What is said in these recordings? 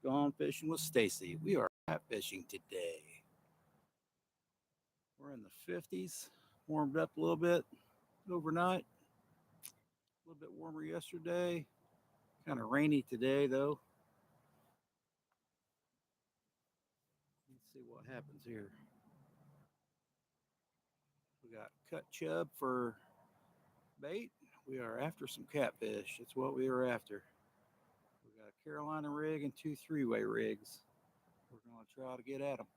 Gone fishing with Stacey. We are catfishing today. We're in the 50s, warmed up a little bit overnight, a little bit warmer yesterday, kind of rainy today though. Let's see what happens here. We got cut chub for bait. We are after some catfish. That's what we are after. We got a Carolina rig and two three-way rigs. We're going to try to get at them.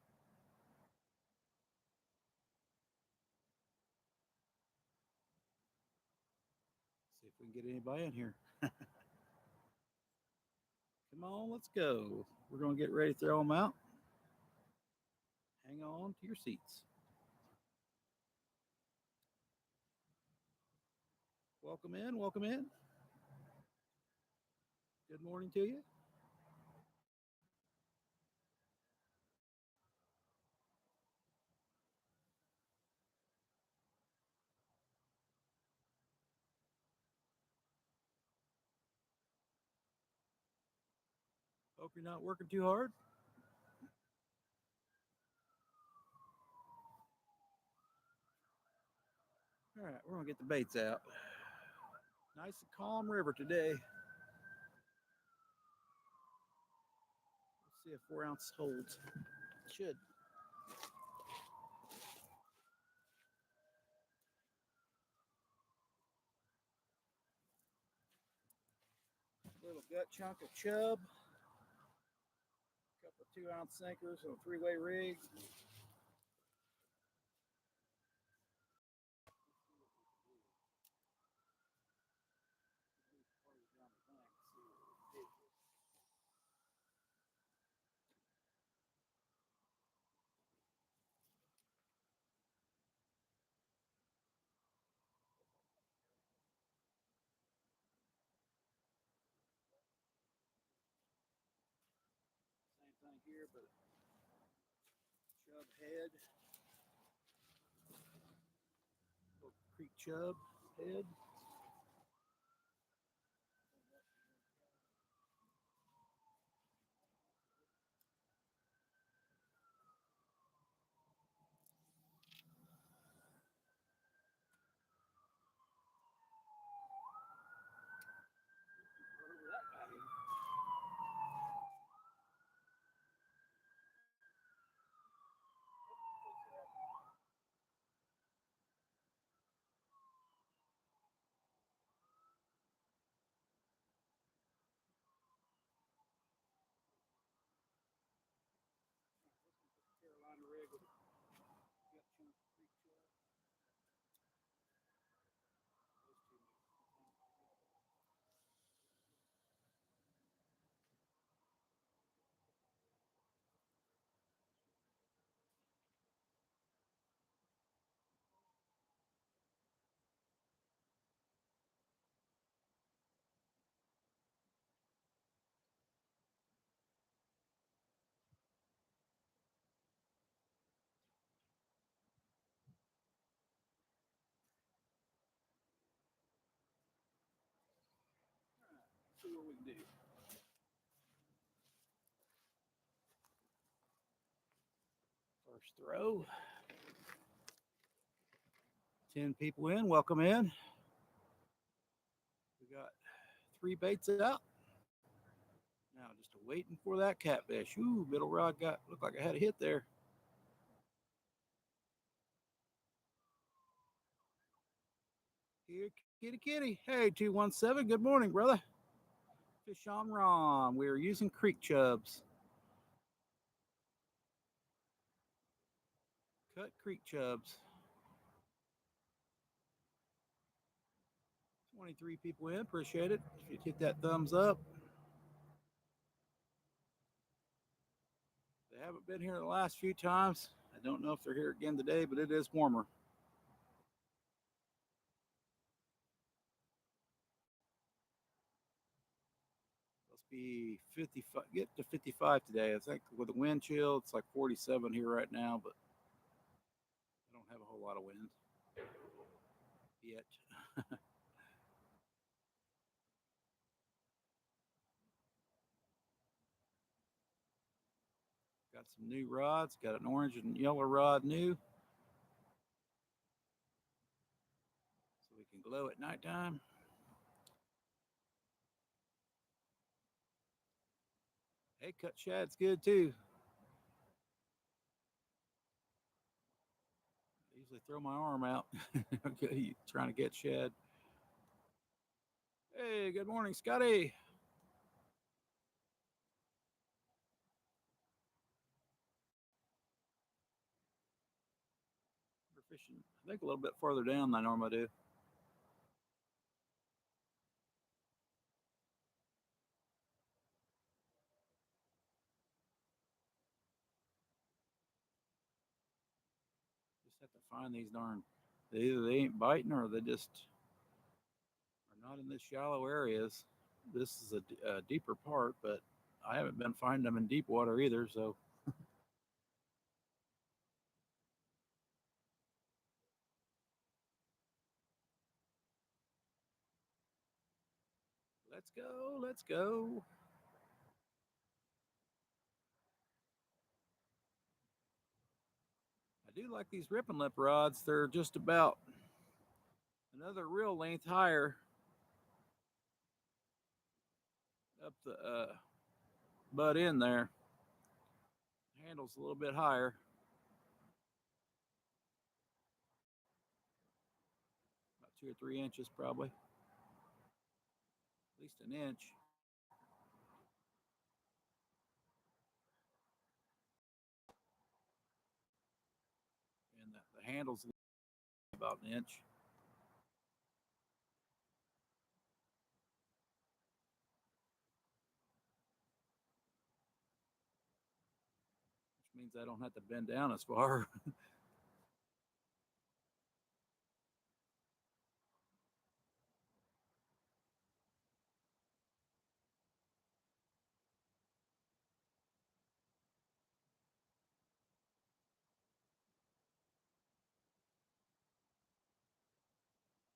See if we can get anybody in here. Come on, let's go. We're going to get ready to throw them out. Hang on to your seats. Welcome in. Welcome in. Good morning to you. Hope you're not working too hard. All right, we're going to get the baits out. Nice and calm river today. Let's see if 4 ounce holds. Should. Little gut chunk of chub. A couple of 2 ounce sinkers on a three-way rig. Same thing here, but chub head. Little creek chub head. Carolina rig with gut chunk creek chub. Those two see what we can do. First throw. 10 people in. Welcome in. We got 3 baits out. Now just waiting for that catfish. Ooh, middle rod got looked like I had a hit there. Here, kitty kitty. Hey, 217. Good morning, brother. Fish on Ron. We're using creek chubs. Cut creek chubs. 23 people in. Appreciate it. If you hit that thumbs up. They haven't been here the last few times. I don't know if they're here again today, but it is warmer. Must be 55. Get to 55 today. I think with the wind chill, it's like 47 here right now, but I don't have a whole lot of wind yet. Got some new rods. Got an orange and yellow rod new, so we can glow at nighttime. Hey, cut shad's good too. I usually throw my arm out. Okay, trying to get shad. Hey, good morning, Scotty. We're fishing, I think, a little bit farther down than I normally do. Just have to find these darn. Either they ain't biting or they just are not in this shallow areas. This is a deeper part, but I haven't been finding them in deep water either. So let's go. Let's go. I do like these ripping lip rods. They're just about another real length higher up the butt end there. Handle's a little bit higher, about 2 or 3 inches probably, at least an inch. And the handle's about an inch. Which means I don't have to bend down as far.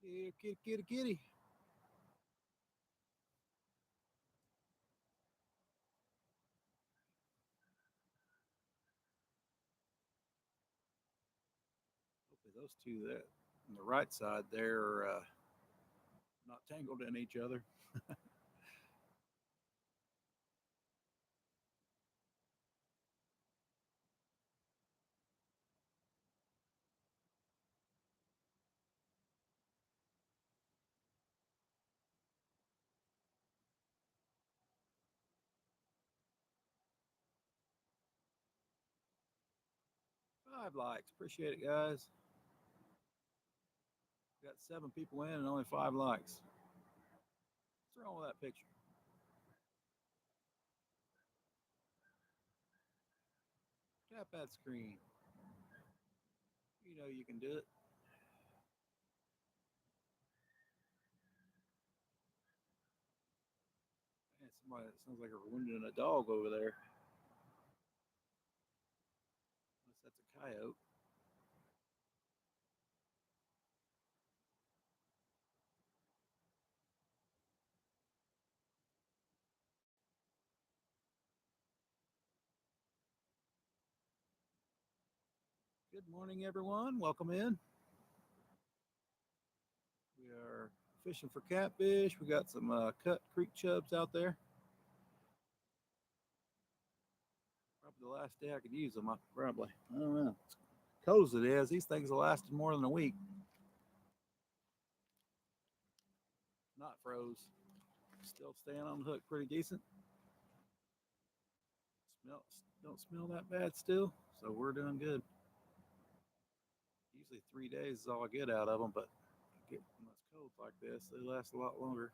'Yeah, kitty, kitty, kitty. Hopefully those two that on the right side there are not tangled in each other. 5 likes. Appreciate it, guys. Got 7 people in and only 5 likes. What's wrong with that picture? Tap that screen. You know you can do it. Man, somebody that sounds like a wounding a dog over there. Unless that's a coyote. Good morning, everyone. Welcome in. We are fishing for catfish. We got some cut creek chubs out there. Probably the last day I could use them. Probably. I don't know. As cold as it is, these things will last more than a week. Not froze. Still staying on the hook pretty decent. Smell don't smell that bad still, so we're doing good. Usually 3 days is all I get out of them, but when it's cold like this, they last a lot longer.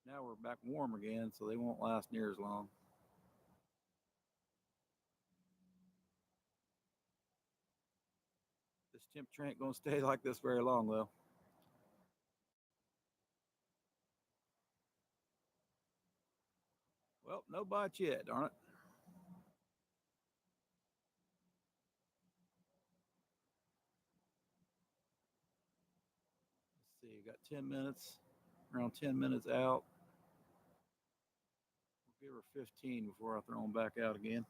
Now we're back warm again, so they won't last near as long. This temperature ain't gonna stay like this very long, though. Well, no bites yet, darn it. Let's see, got 10 minutes, around 10 minutes out. give her 15 before I throw them back out again.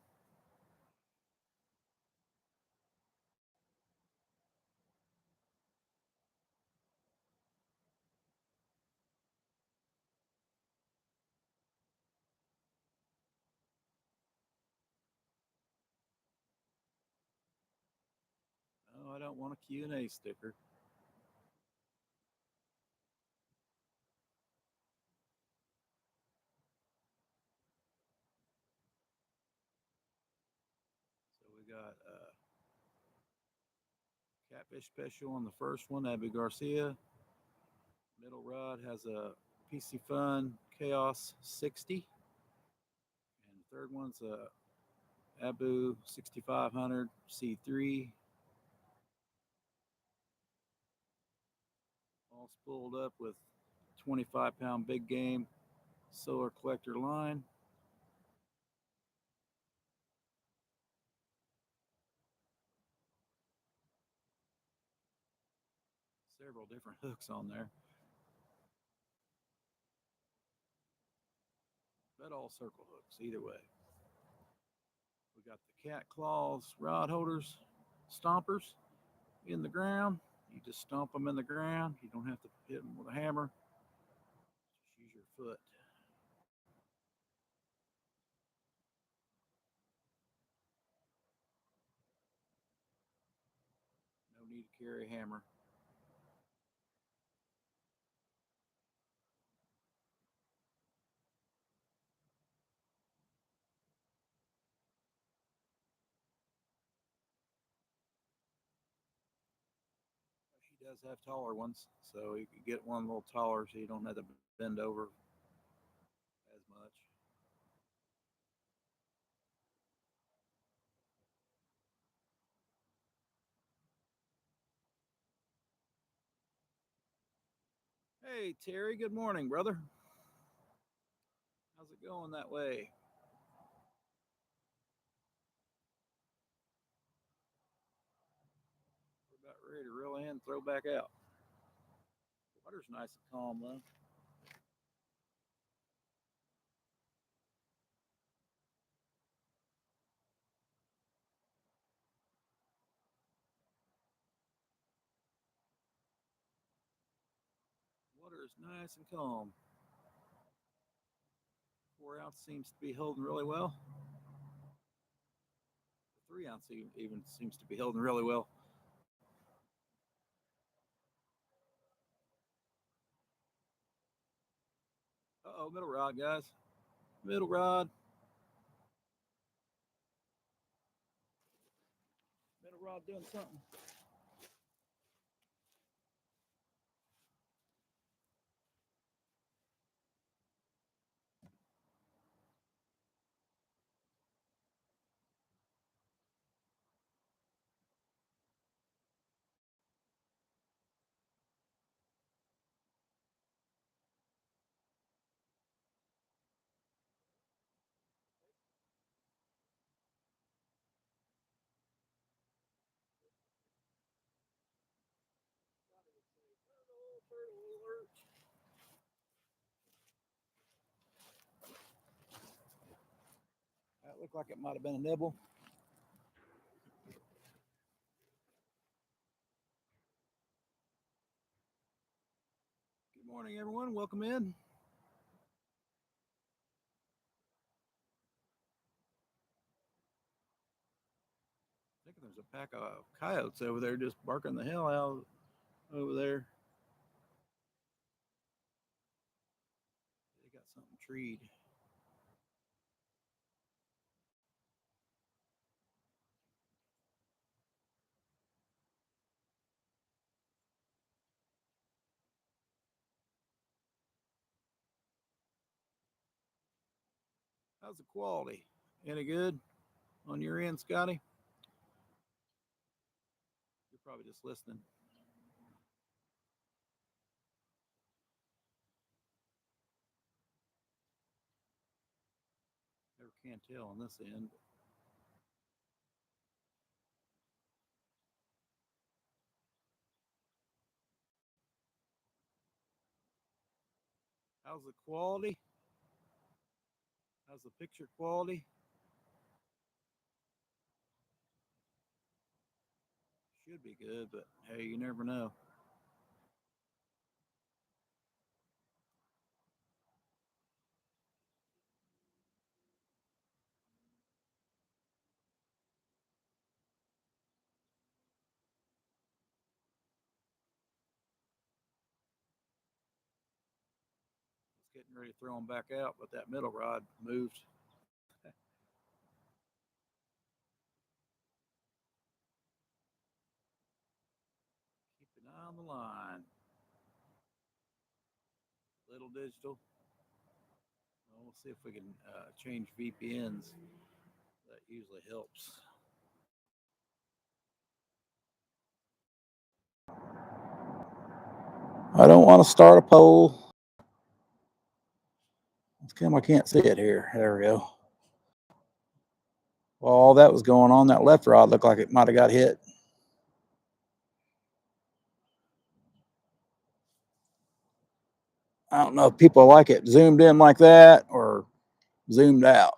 Oh, I don't want a Q&A sticker. So we got catfish special on the first one, Abby Garcia. Middle rod has a PC Fun Chaos 60. And the third one's a Abu 6500 C3. All spooled up with 25-pound big game solar collector line. Several different hooks on there, but all circle hooks either way. We got the cat claws rod holders, stompers in the ground. You just stomp them in the ground. You don't have to hit them with a hammer. Just use your foot. No need to carry a hammer. She does have taller ones, so you can get one a little taller so you don't have to bend over as much. Hey, Terry, good morning, brother. How's it going that way? We're about ready to reel in, throw back out. Water's nice and calm, though. Water is nice and calm. 4 ounce seems to be holding really well. The 3 ounce even seems to be holding really well. Uh-oh, middle rod, guys. Middle rod. Middle rod doing something. Turtle alert. That looked like it might have been a nibble. Good morning, everyone. Welcome in. I think there's a pack of coyotes over there just barking the hell out over there. They got something treed. How's the quality? Any good on your end, Scotty? You're probably just listening. Never can tell on this end. How's the quality? How's the picture quality? Should be good, but hey, you never know. I was getting ready to throw them back out, but that middle rod moved. Keep an eye on the line. Little digital. Well, we'll see if we can change VPNs. That usually helps. I don't want to start a poll. It's come I can't see it here. There we go. Well, all that was going on, that left rod looked like it might have got hit. I don't know if people like it zoomed in like that or zoomed out.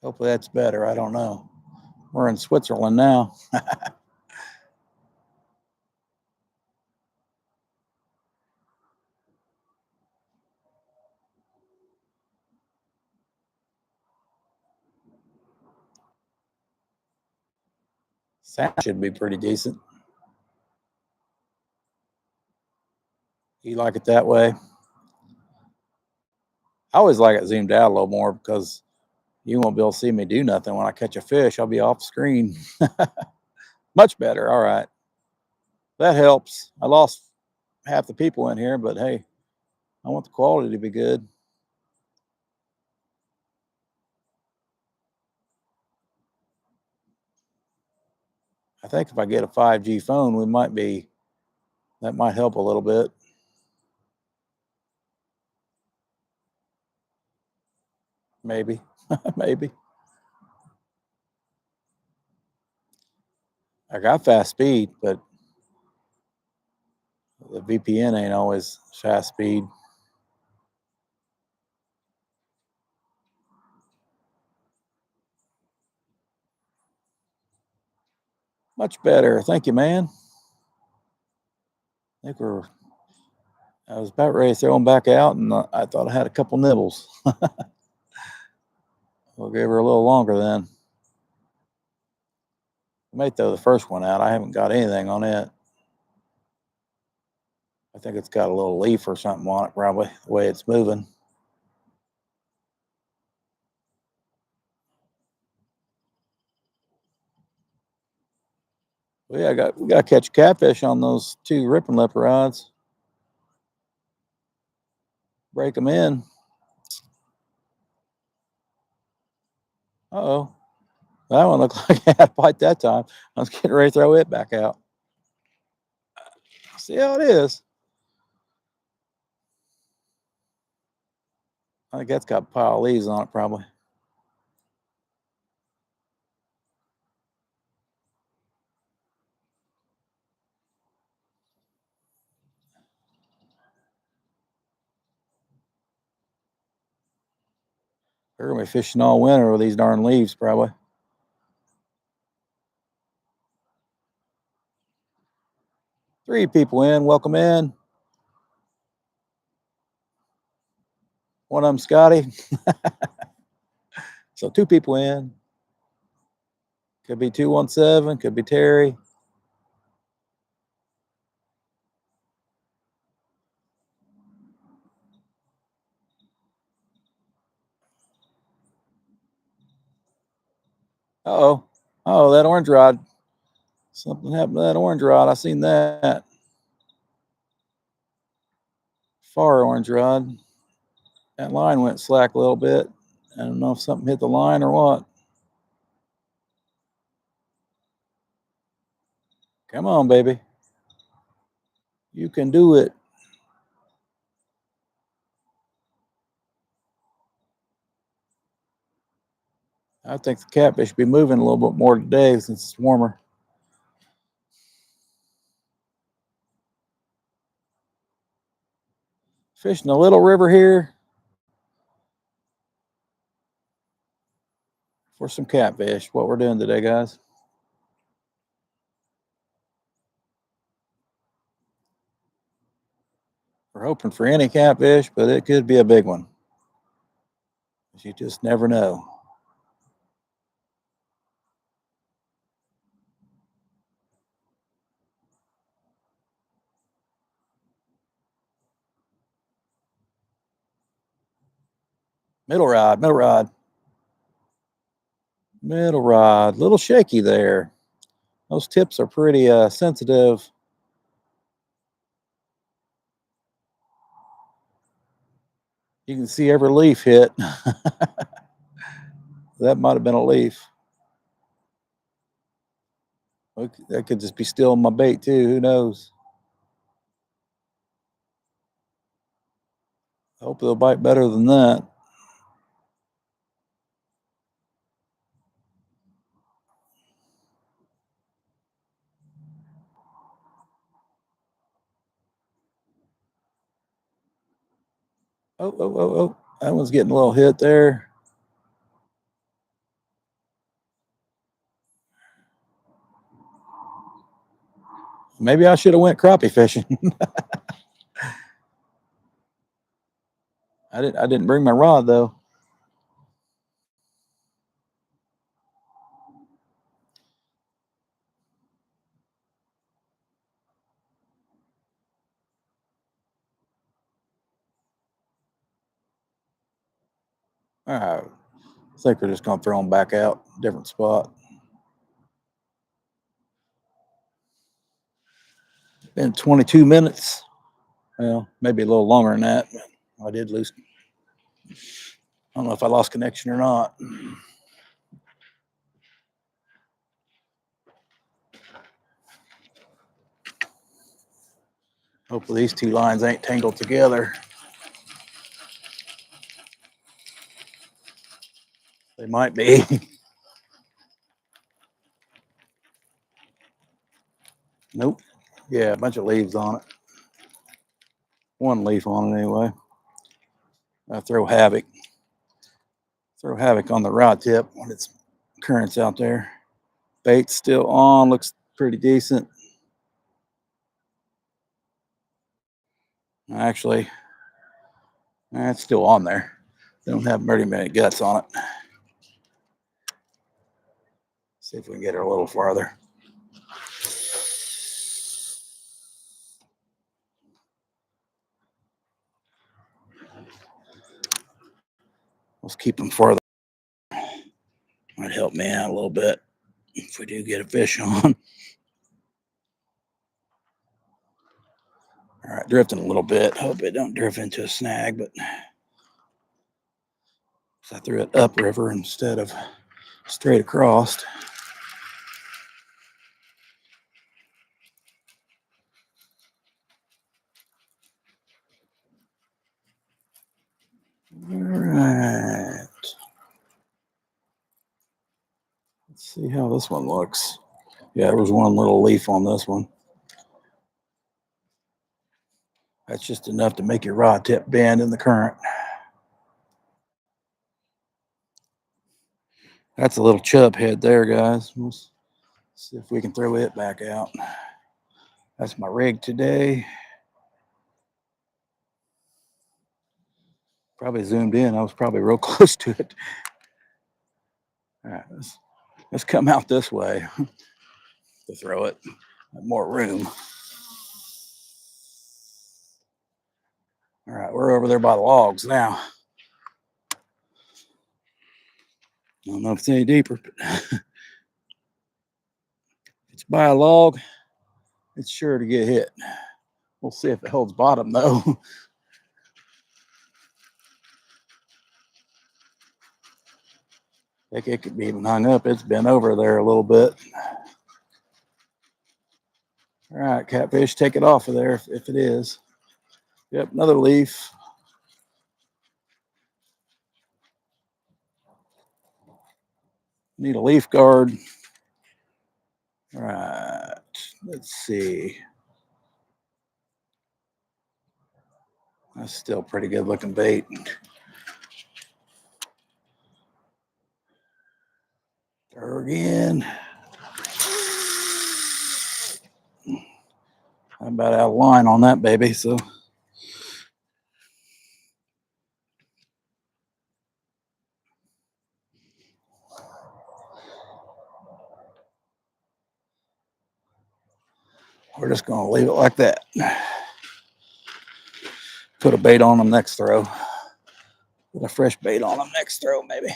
Hopefully that's better. I don't know. We're in Switzerland now. Sound should be pretty decent. You like it that way? I always like it zoomed out a little more because you won't be able to see me do nothing. When I catch a fish, I'll be off screen. Much better. All right. That helps. I lost half the people in here, but hey, I want the quality to be good. I think if I get a 5G phone, that might help a little bit. Maybe, maybe. I got fast speed, but the VPN ain't always fast speed. Much better. Thank you, man. I think I was about ready to throw them back out, and I thought I had a couple nibbles. We'll give her a little longer then. I may throw the first one out. I haven't got anything on it. I think it's got a little leaf or something on it, probably, the way it's moving. Well, yeah, we got to catch catfish on those two ripping lip rods. Break them in. Uh-oh. That one looked like it had a bite that time. I was getting ready to throw it back out. See how it is. I think that's got a pile of leaves on it, probably. They're going to be fishing all winter with these darn leaves, probably. Three people in. Welcome in. One of them, Scotty. So two people in. Could be 217. Could be Terry. Uh-oh. Oh, that orange rod. Something happened to that orange rod. I seen that. Far orange rod. That line went slack a little bit. I don't know if something hit the line or what. Come on, baby. You can do it. I think the catfish will be moving a little bit more today since it's warmer. Fishing a little river here for some catfish. What we're doing today, guys. We're hoping for any catfish, but it could be a big one. You just never know. Middle rod, middle rod, middle rod. Little shaky there. Those tips are pretty sensitive. You can see every leaf hit. That might have been a leaf. That could just be stealing my bait too. Who knows? I hope they'll bite better than that. Oh, oh, oh, oh. That one's getting a little hit there. Maybe I should have went crappie fishing. I didn't bring my rod though. All right. I think we're just gonna throw them back out, different spot. Been 22 minutes. Well, maybe a little longer than that. I did lose. I don't know if I lost connection or not. Hopefully these two lines ain't tangled together. They might be. Nope. Yeah, a bunch of leaves on it. One leaf on it anyway. I throw havoc. Throw havoc on the rod tip when it's currents out there. Bait's still on. Looks pretty decent. Actually, it's still on there. They don't have very many guts on it. See if we can get her a little farther. Let's keep them farther. Might help me out a little bit if we do get a fish on. All right, drifting a little bit. Hope it don't drift into a snag, but I threw it upriver instead of straight across. All right. Let's see how this one looks. Yeah, there was one little leaf on this one. That's just enough to make your rod tip bend in the current. That's a little chub head there, guys. Let's see if we can throw it back out. That's my rig today. Probably zoomed in. I was probably real close to it. All right, let's come out this way to throw it. More room. All right, we're over there by the logs now. I don't know if it's any deeper, but if it's by a log, it's sure to get hit. We'll see if it holds bottom though. I think it could be even hung up. It's been over there a little bit. All right, catfish, take it off of there if it is. Yep, another leaf. Need a leaf guard. All right, let's see. That's still pretty good looking bait. Throw again. I'm about out of line on that baby, so. We're just going to leave it like that. Put a bait on them next throw. Put a fresh bait on them next throw, maybe.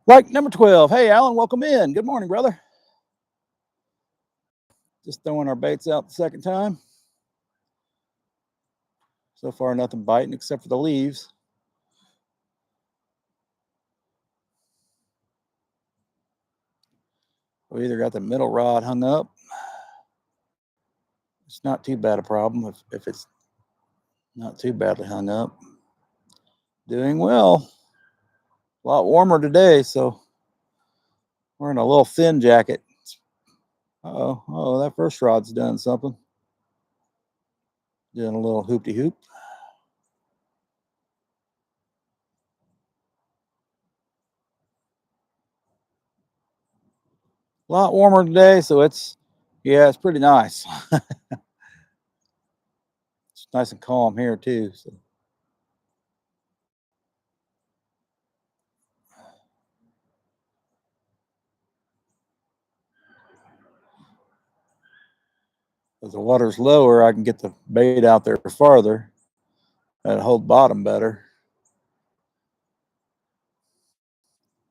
Like number 12. Hey, Alan, welcome in. Good morning, brother. Just throwing our baits out the second time. So far, nothing biting except for the leaves. We either got the middle rod hung up. It's not too bad a problem if it's not too badly hung up. Doing well. A lot warmer today, so we're in a little thin jacket. Oh, that first rod's done something. Doing a little hoopty hoop. A lot warmer today, so it's pretty nice. It's nice and calm here too. So. As the water's lower, I can get the bait out there farther and hold bottom better.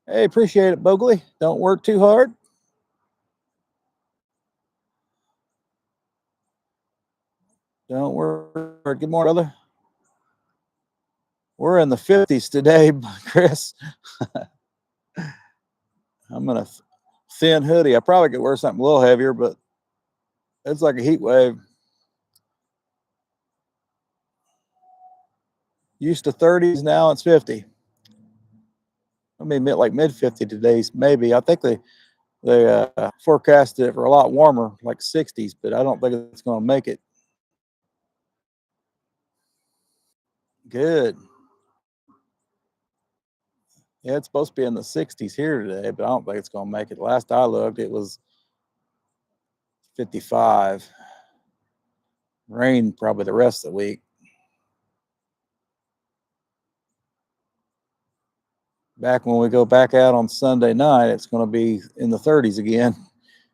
Hey, appreciate it, Bogley. Don't work too hard. Don't work hard. Good morning, brother. We're in the 50s today, Chris. I'm in a thin hoodie. I probably could wear something a little heavier, but it's like a heat wave. Used to 30s, now it's 50. I mean, like mid 50 today's maybe. I think they forecasted it for a lot warmer, like 60s, but I don't think it's going to make it. Good. Yeah, it's supposed to be in the 60s here today, but I don't think it's going to make it. Last I looked, it was 55. Rain probably the rest of the week. Back when we go back out on Sunday night, it's going to be in the 30s again.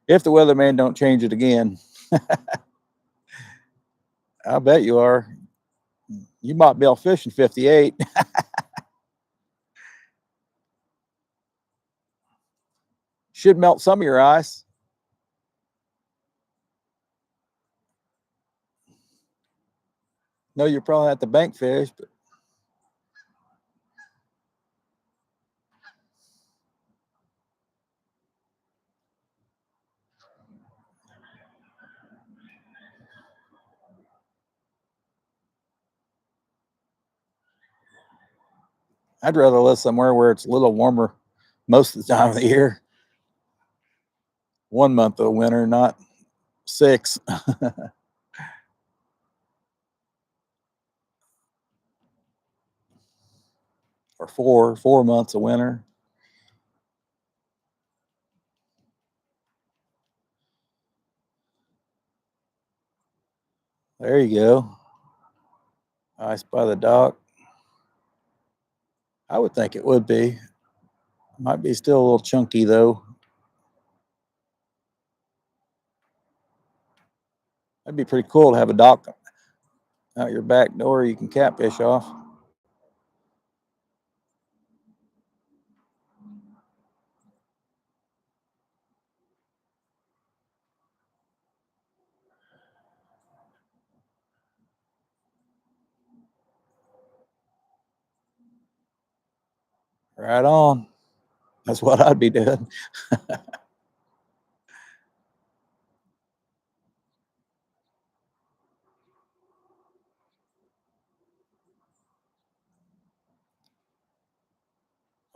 If the weatherman don't change it again. I bet you are. You might be able fishing 58. Should melt some of your ice. No, you're probably at the bank fish, but I'd rather live somewhere where it's a little warmer most of the time of the year. 1 month of winter, not 6. Or 4 months of winter. There you go. Ice by the dock. I would think it would be. Might be still a little chunky though. That'd be pretty cool to have a dock out your back door you can catfish off. Right on. That's what I'd be doing.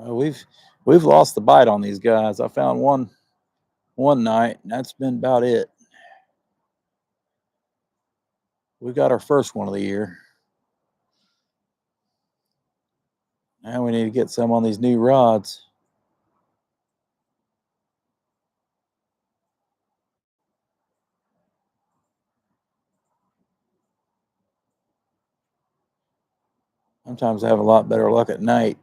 We've lost the bite on these guys. I found one night, and that's been about it. We got our first one of the year. Now we need to get some on these new rods. Sometimes I have a lot better luck at night.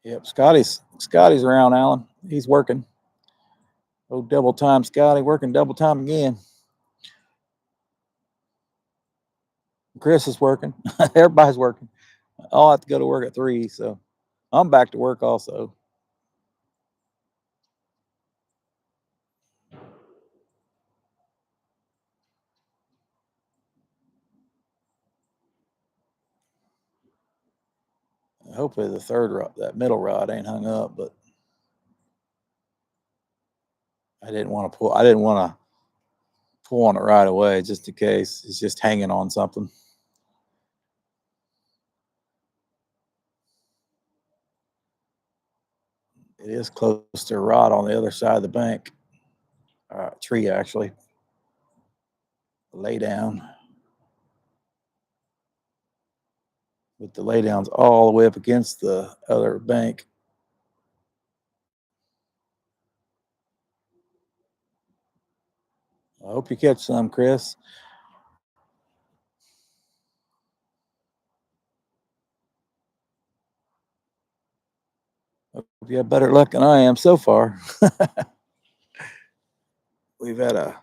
Yep, Scotty's around, Alan. He's working. Oh, double time, Scotty, working double time again. Chris is working. Everybody's working. I'll have to go to work at 3, so I'm back to work also. Hopefully the third rod, that middle rod, ain't hung up, but I didn't want to pull. I didn't want to pull on it right away, just in case it's just hanging on something. It is close to a rod on the other side of the bank. Tree, actually. Lay down. But the lay down's all the way up against the other bank. I hope you catch some, Chris. Hope you have better luck than I am so far. We've had I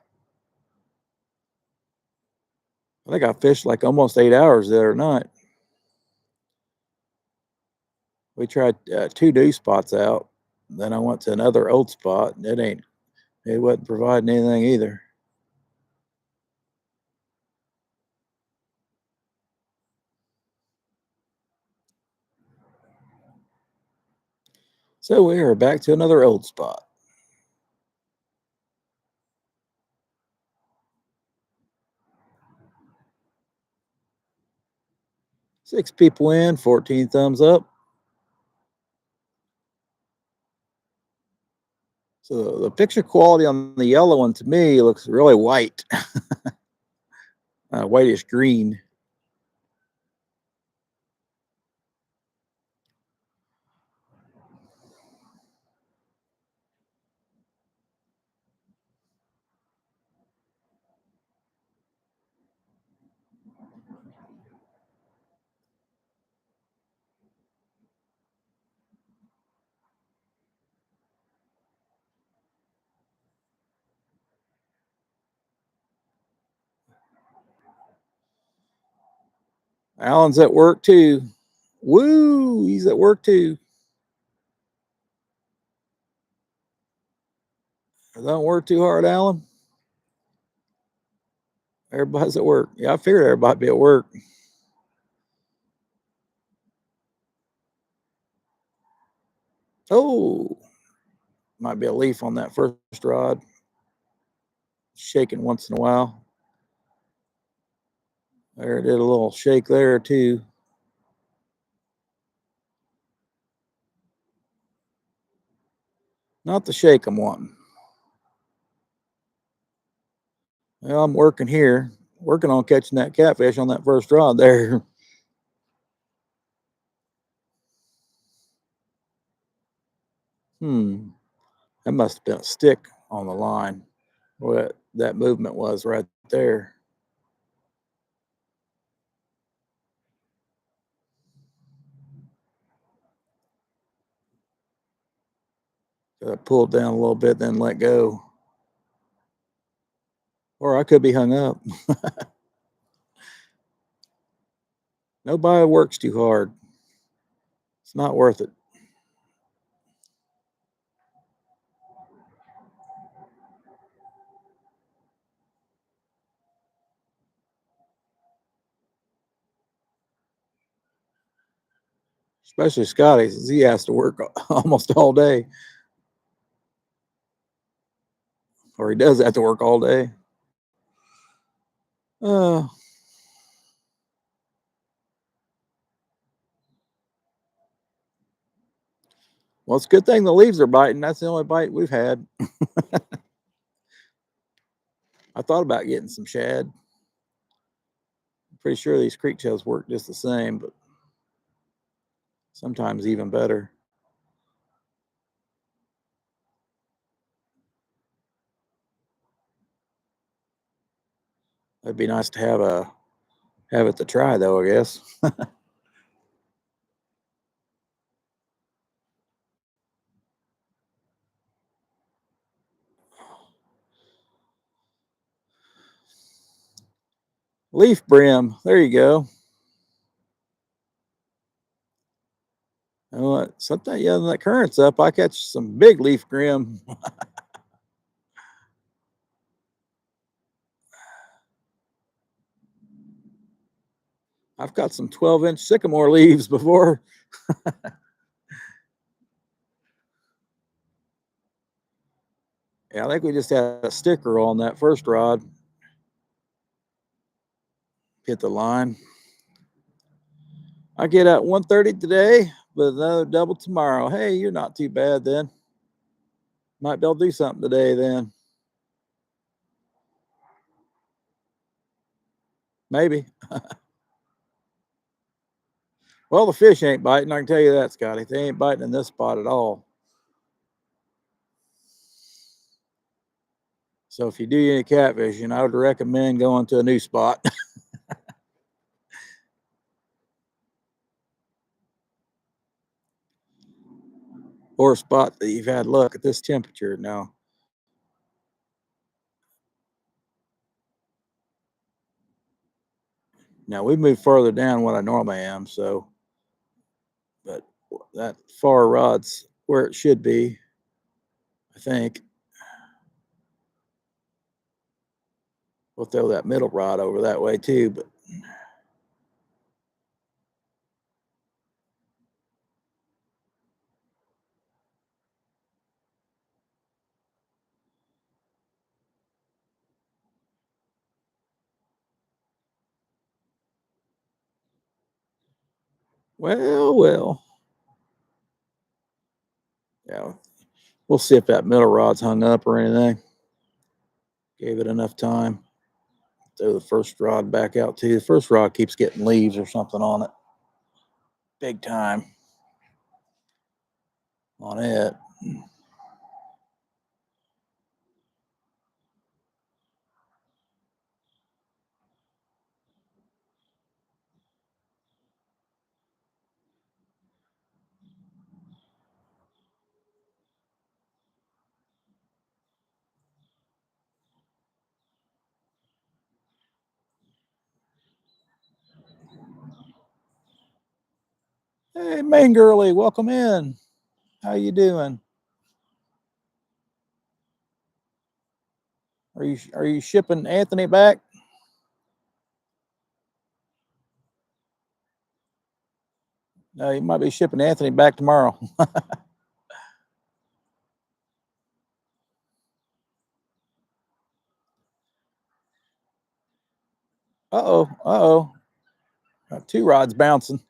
think I fished like almost 8 hours the other night. We tried 2 new spots out. Then I went to another old spot, and it wasn't providing anything either. So we are back to another old spot. Six people in, 14 thumbs up. So the picture quality on the yellow one to me looks really white, whitish green. Alan's at work too. Woo! He's at work too. Don't work too hard, Alan. Everybody's at work. Yeah, I figured everybody'd be at work. Oh, might be a leaf on that first rod. Shaking once in a while. There, it did a little shake there too. Not the shake I'm wanting. Well, I'm working here, working on catching that catfish on that first rod there. That must have been a stick on the line. What that movement was right there. I pulled down a little bit, then let go. Or I could be hung up. Nobody works too hard. It's not worth it. Especially Scotty, since he has to work almost all day. Or he does have to work all day. Uh, well, it's a good thing the leaves are biting. That's the only bite we've had. I thought about getting some shad. I'm pretty sure these creek shells work just the same, but sometimes even better. It'd be nice to have it to try though, I guess. Leaf brim. There you go. You know what? Sometimes, yeah, when that current's up, I catch some big leaf brim. I've got some 12-inch sycamore leaves before. Yeah, I think we just had a sticker on that first rod. Hit the line. I get out 1:30 today, but another double tomorrow. Hey, you're not too bad then. Might be able to do something today then. Maybe. Well, the fish ain't biting. I can tell you that, Scotty. They ain't biting in this spot at all. So if you do any catfishing, I would recommend going to a new spot. Or a spot that you've had luck at this temperature. Now we moved further down what I normally am, so but that far rod's where it should be, I think. We'll throw that middle rod over that way too, but well. Yeah, we'll see if that middle rod's hung up or anything. Gave it enough time. Throw the first rod back out too. The first rod keeps getting leaves or something on it. Big time on it. Hey, main girly, welcome in. How you doing? Are you shipping Anthony back? No, you might be shipping Anthony back tomorrow. Uh-oh. Got two rods bouncing.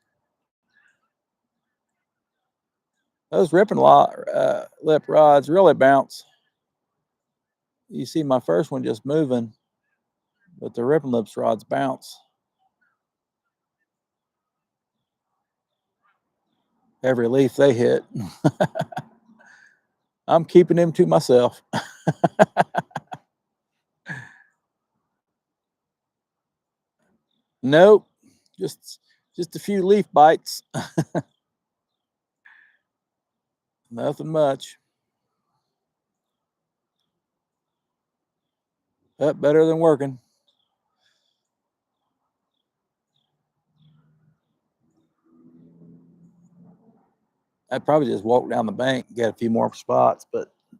Those lip rods really bounce. You see my first one just moving, but the ripping lips rods bounce. Every leaf they hit. I'm keeping them to myself. Nope. Just a few leaf bites. Nothing much. But better than working. I'd probably just walk down the bank and get a few more spots, but a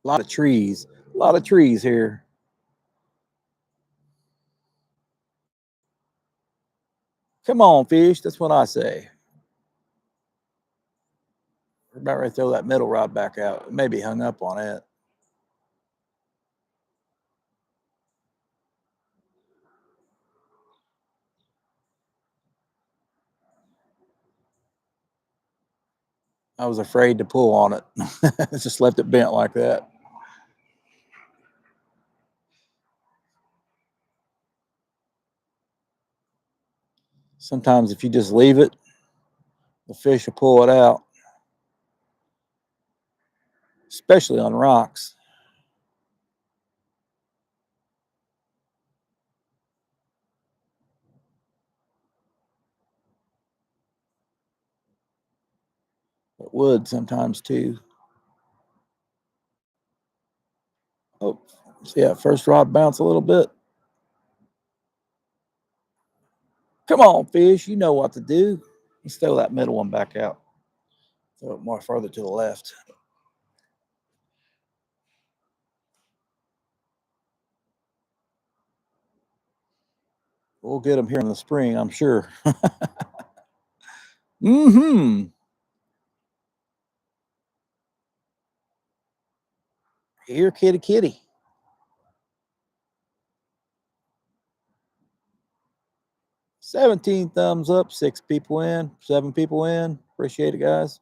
lot of trees. A lot of trees here. Come on, fish. That's what I say. We're about ready to throw that middle rod back out. Maybe hung up on it. I was afraid to pull on it. Just left it bent like that. Sometimes if you just leave it, the fish will pull it out, especially on rocks. But wood sometimes too. Oh, see that first rod bounce a little bit? Come on, fish, you know what to do. Let's throw that middle one back out. Throw it more further to the left. We'll get them here in the spring, I'm sure. Mm-hmm. Here, kitty, kitty. 17 thumbs up, 6 people in, 7 people in. Appreciate it, guys.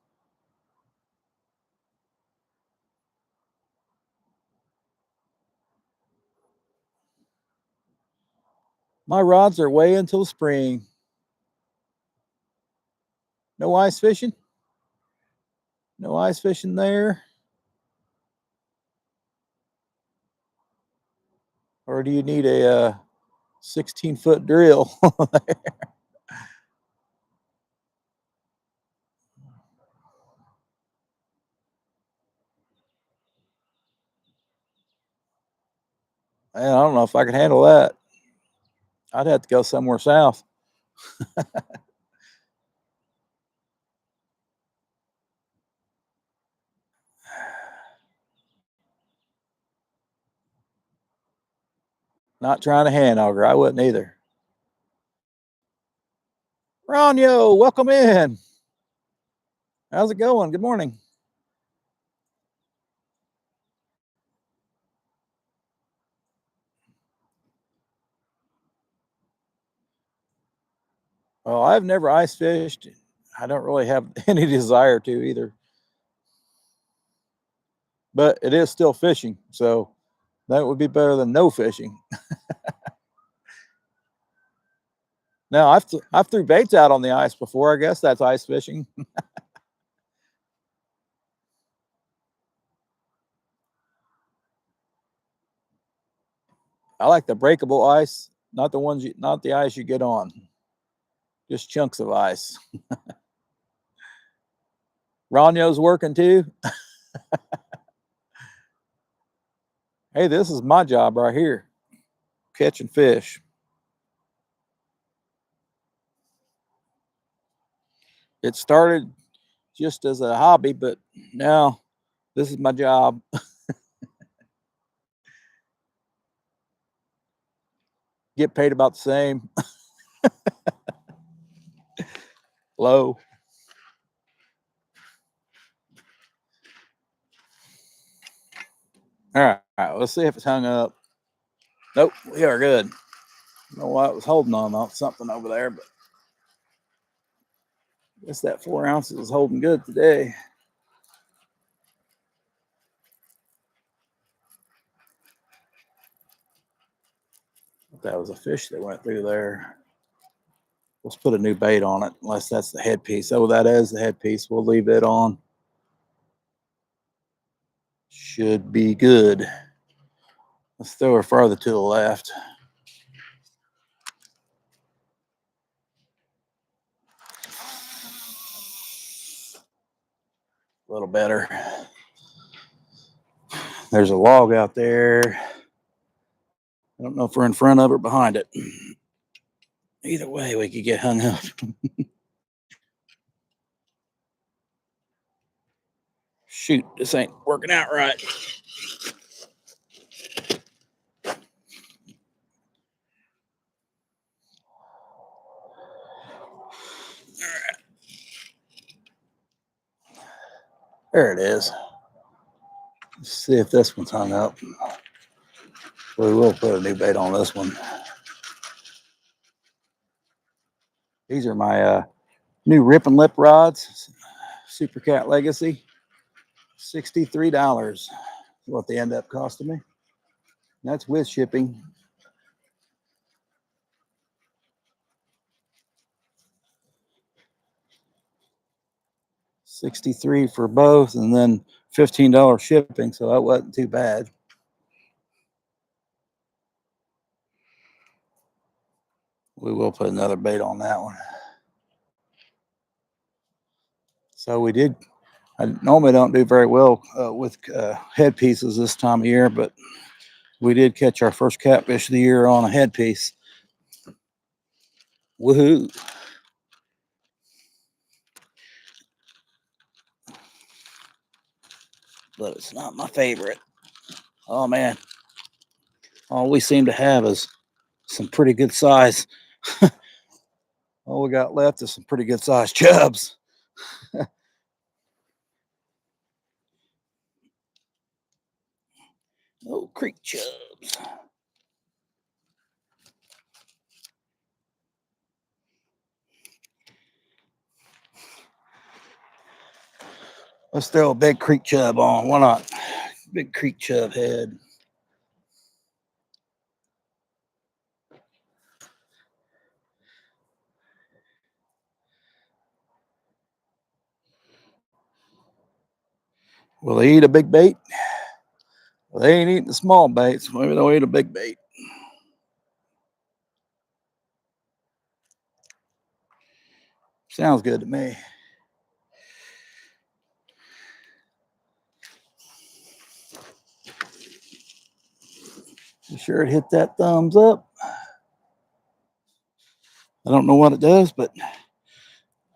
My rods are way until spring. No ice fishing? No ice fishing there? Or do you need a 16-foot drill? Man, I don't know if I could handle that. I'd have to go somewhere south. Not trying to hand auger. I wouldn't either. Ronyo, welcome in. How's it going? Good morning. Well, I've never ice fished. I don't really have any desire to either. But it is still fishing, so that would be better than no fishing. Now, I've threw baits out on the ice before. I guess that's ice fishing. I like the breakable ice, not the ice you get on. Just chunks of ice. Ronyo's working too. Hey, this is my job right here, catching fish. It started just as a hobby, but now this is my job. Get paid about the same. Low. All right, let's see if it's hung up. Nope, we are good. I don't know why it was holding on something over there, but I guess that 4 ounces is holding good today. That was a fish that went through there. Let's put a new bait on it, unless that's the headpiece. Oh, that is the headpiece. We'll leave it on. Should be good. Let's throw her farther to the left. A little better. There's a log out there. I don't know if we're in front of or behind it. Either way, we could get hung up. Shoot, this ain't working out right. There it is. Let's see if this one's hung up. We will put a new bait on this one. These are my new rip and lip rods. Super Cat Legacy. $63 is what they end up costing me. That's with shipping. $63 for both, and then $15 shipping, so that wasn't too bad. We will put another bait on that one. So we did. I normally don't do very well with headpieces this time of year, but we did catch our first catfish of the year on a headpiece. Woohoo! But it's not my favorite. Oh man, all we seem to have is some pretty good size. All we got left is some pretty good sized chubs. Oh, creek chubs. Let's throw a big creek chub on. Why not? Big creek chub head. Will they eat a big bait? Well, they ain't eating the small baits. Maybe they'll eat a big bait. Sounds good to me. Be sure to hit that thumbs up. I don't know what it does, but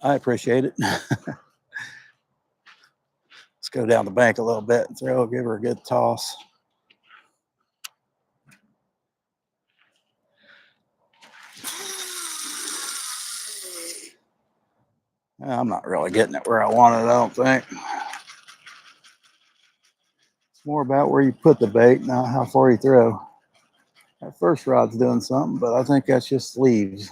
I appreciate it. Let's go down the bank a little bit and give her a good toss. I'm not really getting it where I want it, I don't think. It's more about where you put the bait, not how far you throw. That first rod's doing something, but I think that's just leaves.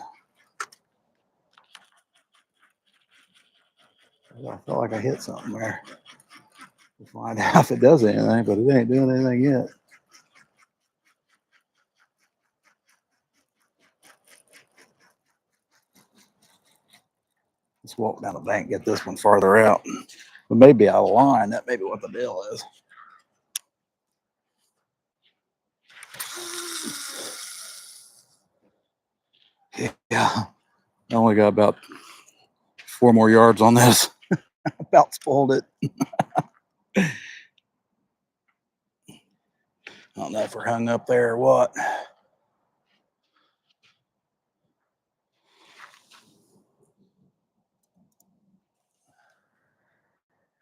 I felt like I hit something there. We'll find out if it does anything, but it ain't doing anything yet. Let's walk down the bank, get this one farther out. But maybe out of line. That may be what the deal is. Yeah. I only got about 4 more yards on this. About spoiled it. I don't know if we're hung up there or what.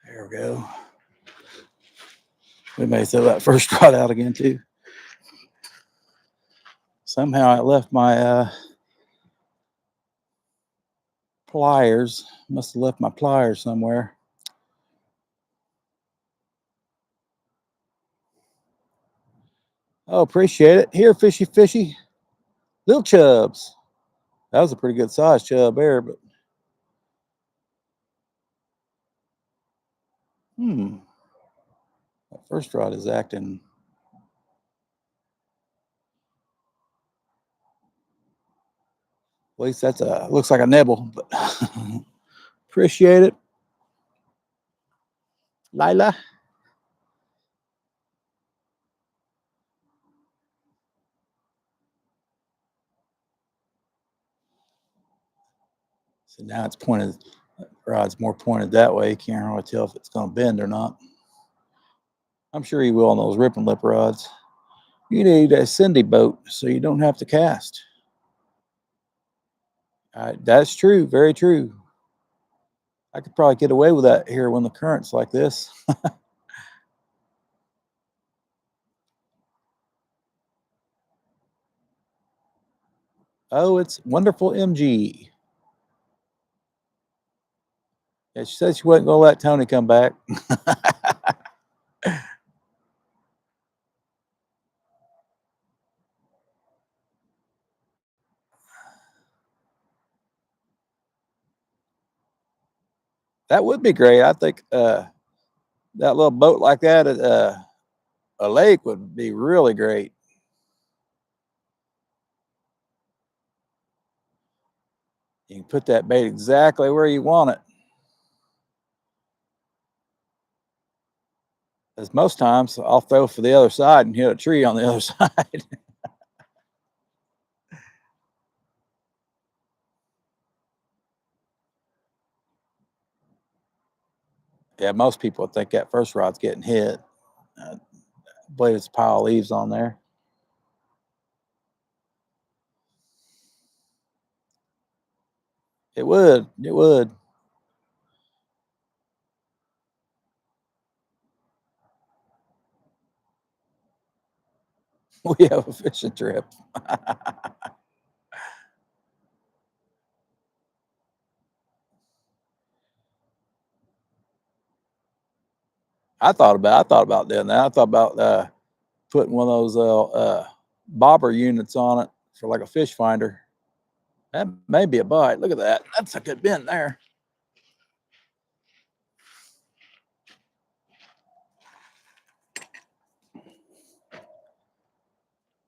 There we go. We may throw that first rod out again too. Somehow I left my pliers. Must have left my pliers somewhere. Oh, appreciate it. Here, fishy, fishy. Little chubs. That was a pretty good size chub there, but that first rod is acting. At least that's looks like a nibble, but appreciate it. Lila. So now it's pointed, rod's more pointed that way. You can't really tell if it's going to bend or not. I'm sure you will on those rip and lip rods. You need a Cindy boat so you don't have to cast. That's true, very true. I could probably get away with that here when the current's like this. Oh, it's wonderful MG. Yeah, she said she wasn't going to let Tony come back. That would be great. I think that little boat like that at a lake would be really great. You can put that bait exactly where you want it. As most times I'll throw for the other side and hit a tree on the other side. Yeah, most people think that first rod's getting hit. I believe it's a pile of leaves on there. It would. It would. We have a fishing trip. I thought about doing that. I thought about putting one of those bobber units on it for like a fish finder. That may be a bite. Look at that. That's a good bend there.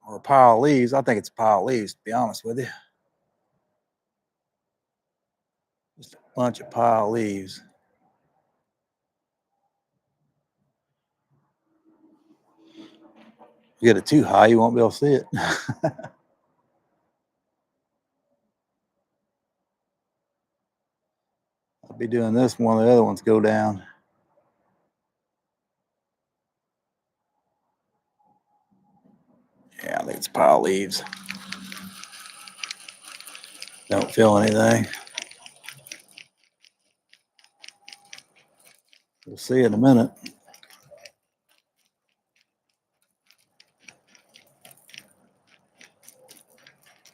Or a pile of leaves. I think it's a pile of leaves, to be honest with you. Just a bunch of pile of leaves. You get it too high, you won't be able to see it. I'll be doing this when one of the other ones go down. Yeah, I think it's a pile of leaves. Don't feel anything. We'll see in a minute.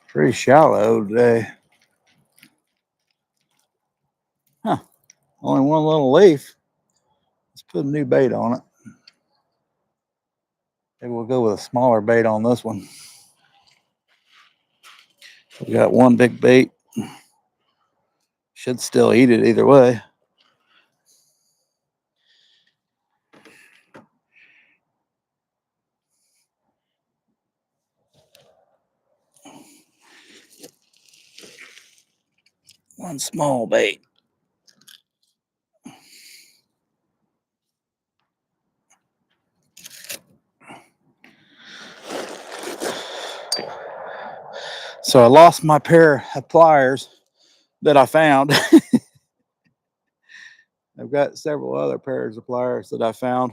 Pretty shallow today. Huh. Only one little leaf. Let's put a new bait on it. Maybe we'll go with a smaller bait on this one. We got one big bait. Should still eat it either way. One small bait. So I lost my pair of pliers that I found. I've got several other pairs of pliers that I found,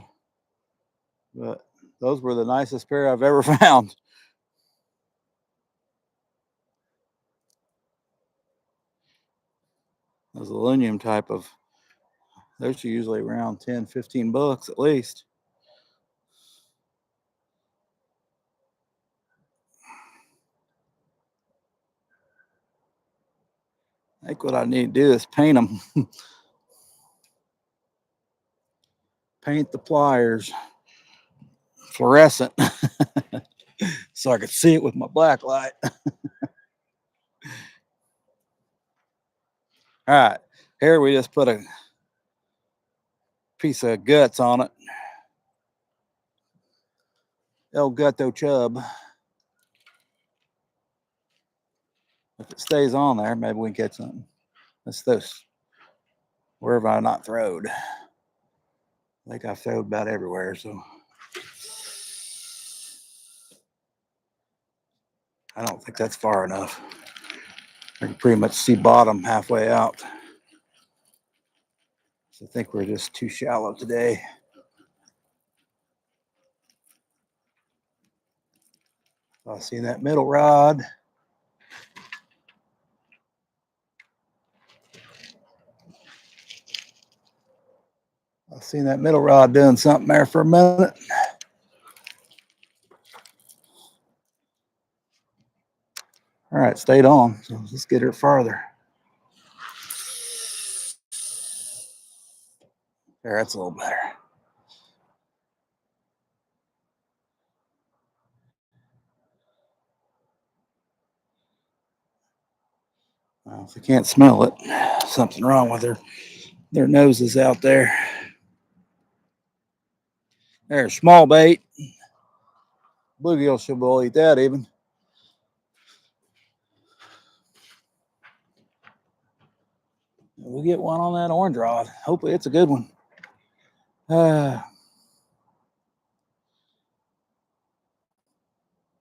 but those were the nicest pair I've ever found. Those aluminum type of, those are usually around 10, 15 bucks at least. I think what I need to do is paint them. Paint the pliers fluorescent so I could see it with my black light. All right, here we just put a piece of guts on it. El Gutto chub. If it stays on there, maybe we can catch something. That's this. Where have I not throwed? I think I've thrown about everywhere, so I don't think that's far enough. I can pretty much see bottom halfway out. So I think we're just too shallow today. I see that middle rod. I've seen that middle rod doing something there for a minute. All right, stayed on. So let's get her farther. There, that's a little better. Well, if I can't smell it, something wrong with her. their noses out there. There's small bait. Bluegill should will eat that even. We'll get one on that orange rod. Hopefully it's a good one.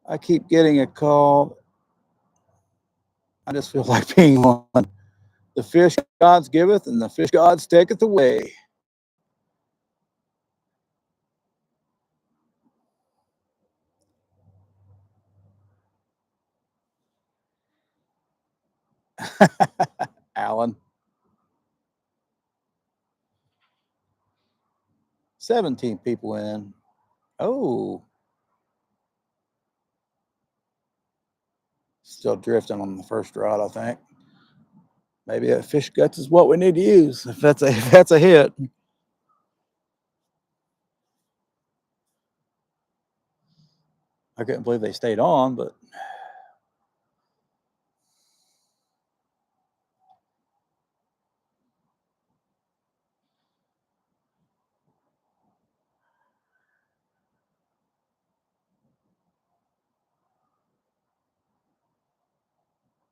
I keep getting a call. I just feel like being one. The fish gods giveth and the fish gods taketh away. Alan. 17 people in. Oh. Still drifting on the first rod, I think. Maybe that fish guts is what we need to use if that's a hit. I couldn't believe they stayed on, but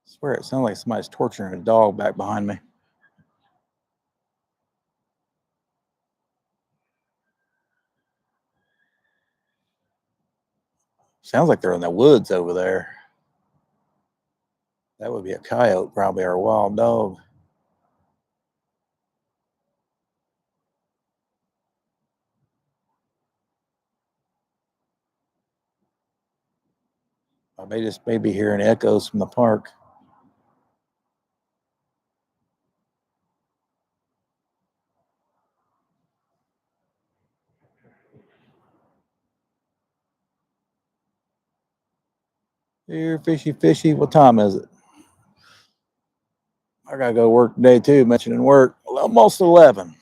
I swear it sounds like somebody's torturing a dog back behind me. Sounds like they're in the woods over there. That would be a coyote, probably, or a wild dog. I may be hearing echoes from the park. Here, fishy, fishy. What time is it? I gotta go to work today too. Mentioning work, almost 11.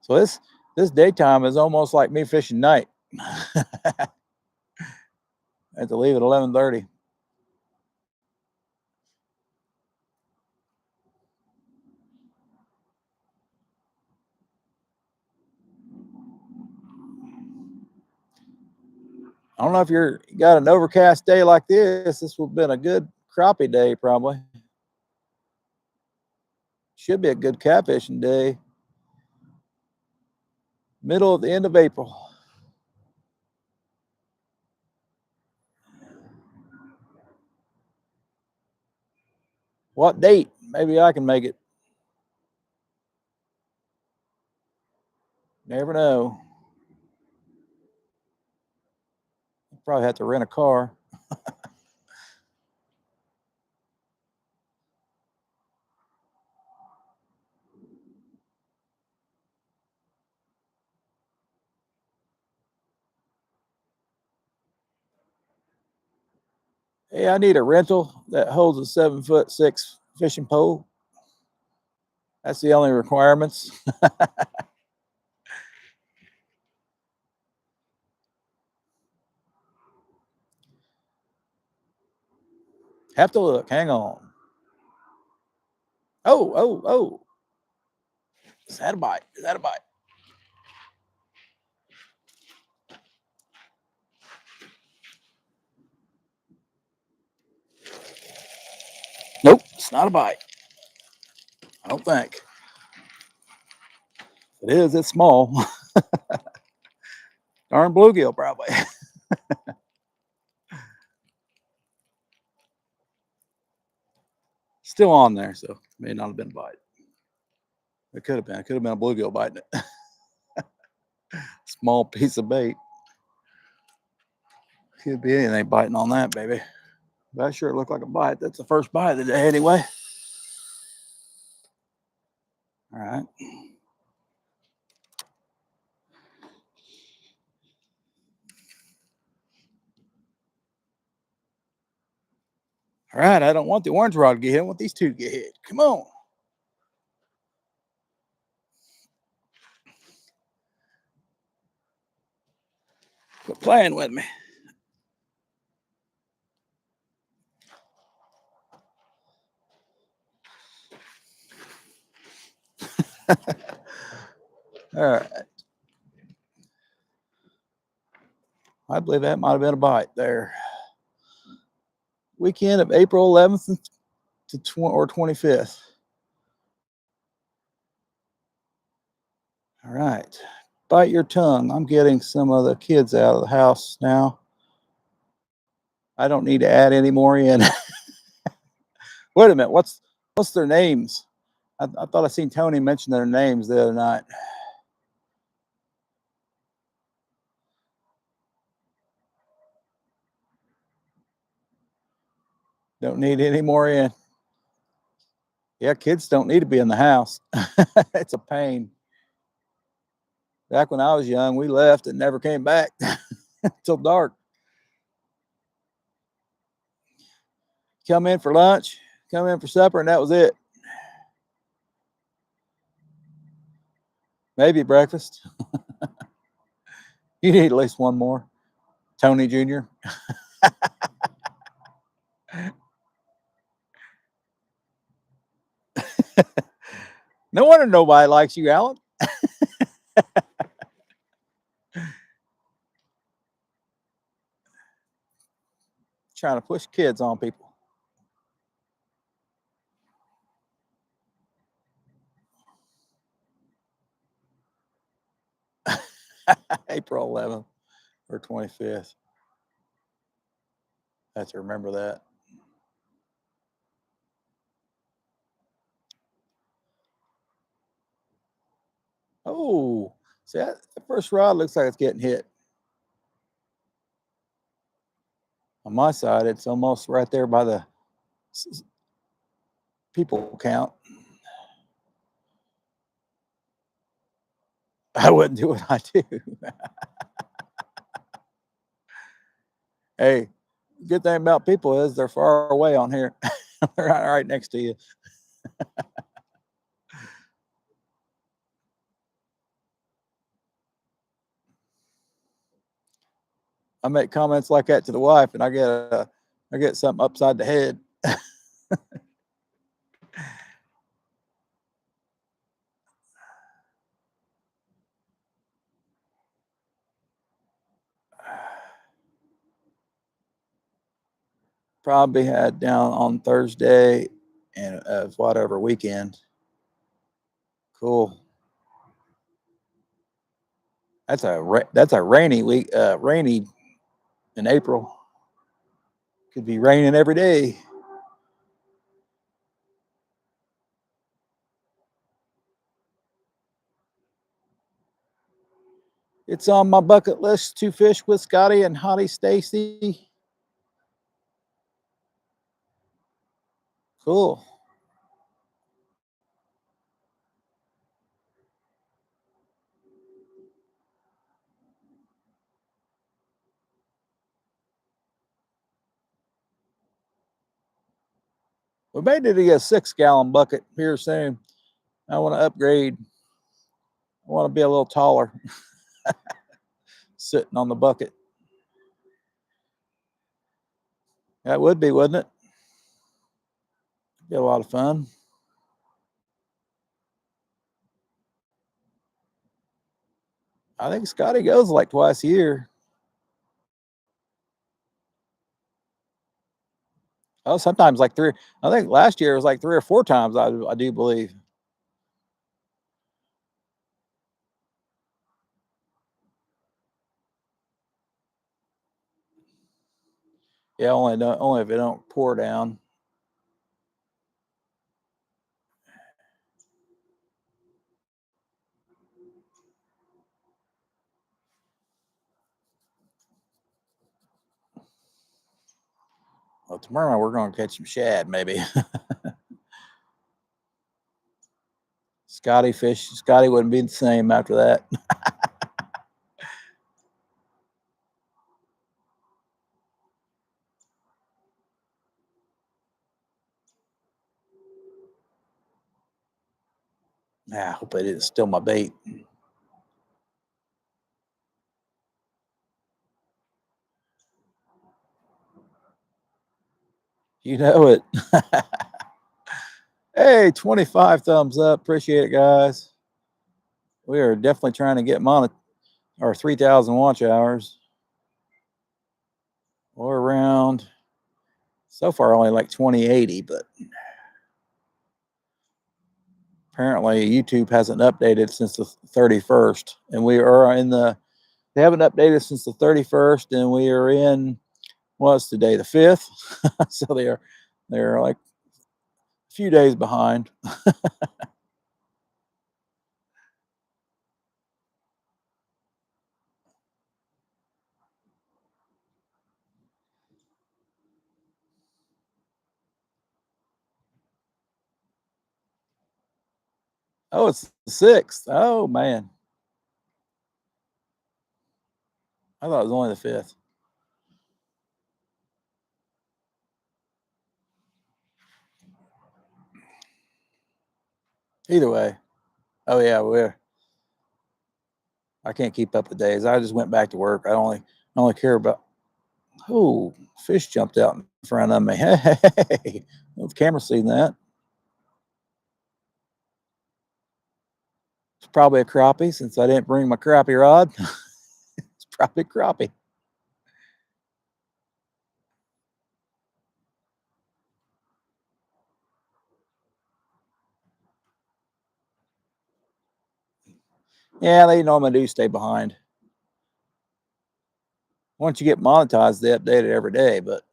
So this daytime is almost like me fishing night. I have to leave at 11:30. I don't know if you got an overcast day like this. This would have been a good crappie day, probably. Should be a good catfishing day. Middle of the end of April. What date? Maybe I can make it. Never know. Probably have to rent a car. Hey, I need a rental that holds a 7'6" fishing pole. That's the only requirements. Have to look. Hang on. Oh. Is that a bite? Is that a bite? Nope, it's not a bite. I don't think. If it is, it's small. Darn bluegill, probably. Still on there, so may not have been a bite. It could have been. It could have been a bluegill biting it. Small piece of bait. Could be anything biting on that, baby. That sure looked like a bite. That's the first bite of the day, anyway. All right. All right. I don't want the orange rod to get hit. I want these two to get hit. Come on. Quit playing with me. All right. I believe that might have been a bite there. Weekend of April 11th to 25th. All right. Bite your tongue. I'm getting some of the kids out of the house now. I don't need to add any more in. Wait a minute. What's their names? I thought I seen Tony mention their names the other night. Don't need any more in. Yeah, kids don't need to be in the house. It's a pain. Back when I was young, we left and never came back until dark. Come in for lunch, come in for supper, and that was it. Maybe breakfast. You need at least one more. Tony Jr. No wonder nobody likes you, Alan. Trying to push kids on people. April 11th or 25th. I have to remember that. Oh, see, that first rod looks like it's getting hit. On my side, it's almost right there by the people count. I wouldn't do what I do. Hey, good thing about people is they're far away on here. They're right next to you. I make comments like that to the wife, and I get something upside the head. Probably had down on Thursday and whatever weekend. Cool. That's a rainy week. Rainy in April. Could be raining every day. It's on my bucket list to fish with Scotty and Hottie Stacee. Cool. We may need to get a 6-gallon bucket here soon. I want to upgrade. I want to be a little taller sitting on the bucket. That would be, wouldn't it? Be a lot of fun. I think Scotty goes like twice a year. Oh, sometimes like three. I think last year it was like 3 or 4 times. I do believe. Yeah, only if it don't pour down. Well, tomorrow we're going to catch some shad, maybe. Scotty wouldn't be the same after that. I hope I didn't steal my bait. You know it. Hey, 25 thumbs up. Appreciate it, guys. we are definitely trying to get our 3,000 watch hours. Or around, so far only like 2080, but apparently YouTube hasn't updated since the 31st, and we are in the. They haven't updated since the 31st, and we are in what's today, the 5th. So they're like a few days behind. Oh, it's the 6th. Oh man, I thought it was only the 5th. Either way, oh yeah, I can't keep up with days. I just went back to work. I only care about. Oh, fish jumped out in front of me. Hey, the camera seen that. It's probably a crappie since I didn't bring my crappie rod. It's probably crappie. Yeah, they normally do stay behind. Once you get monetized, they update it every day. But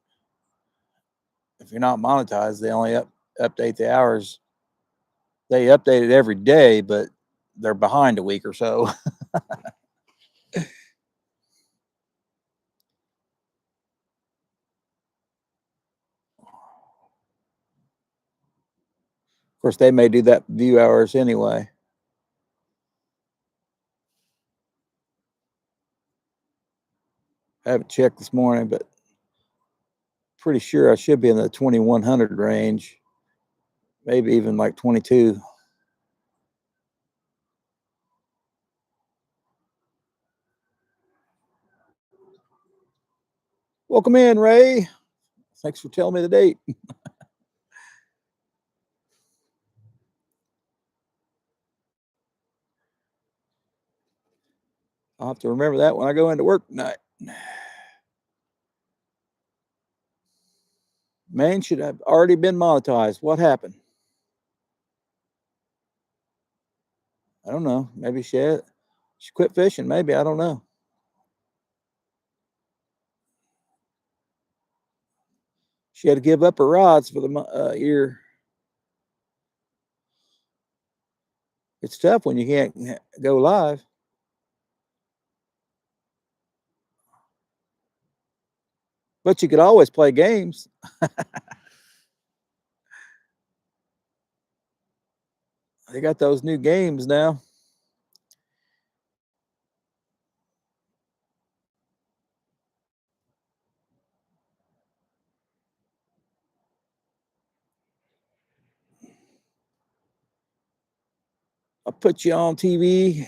if you're not monetized, they only update the hours. They update it every day, but they're behind a week or so. Of course, they may do that view hours anyway. I haven't checked this morning, but pretty sure I should be in the 2100 range, maybe even like 22. Welcome in, Ray. Thanks for telling me the date. I'll have to remember that when I go into work tonight. Maine should have already been monetized. What happened? I don't know. Maybe she quit fishing. Maybe. I don't know. She had to give up her rods for the year. It's tough when you can't go live. But you could always play games. They got those new games now. I'll put you on TV.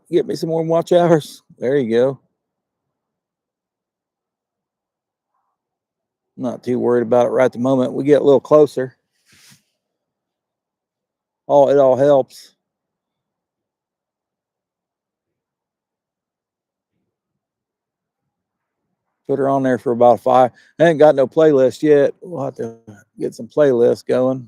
Get me some more watch hours. There you go. Not too worried about it right at the moment. We get a little closer. It all helps. Put her on there for about 5. I ain't got no playlist yet. We'll have to get some playlists going.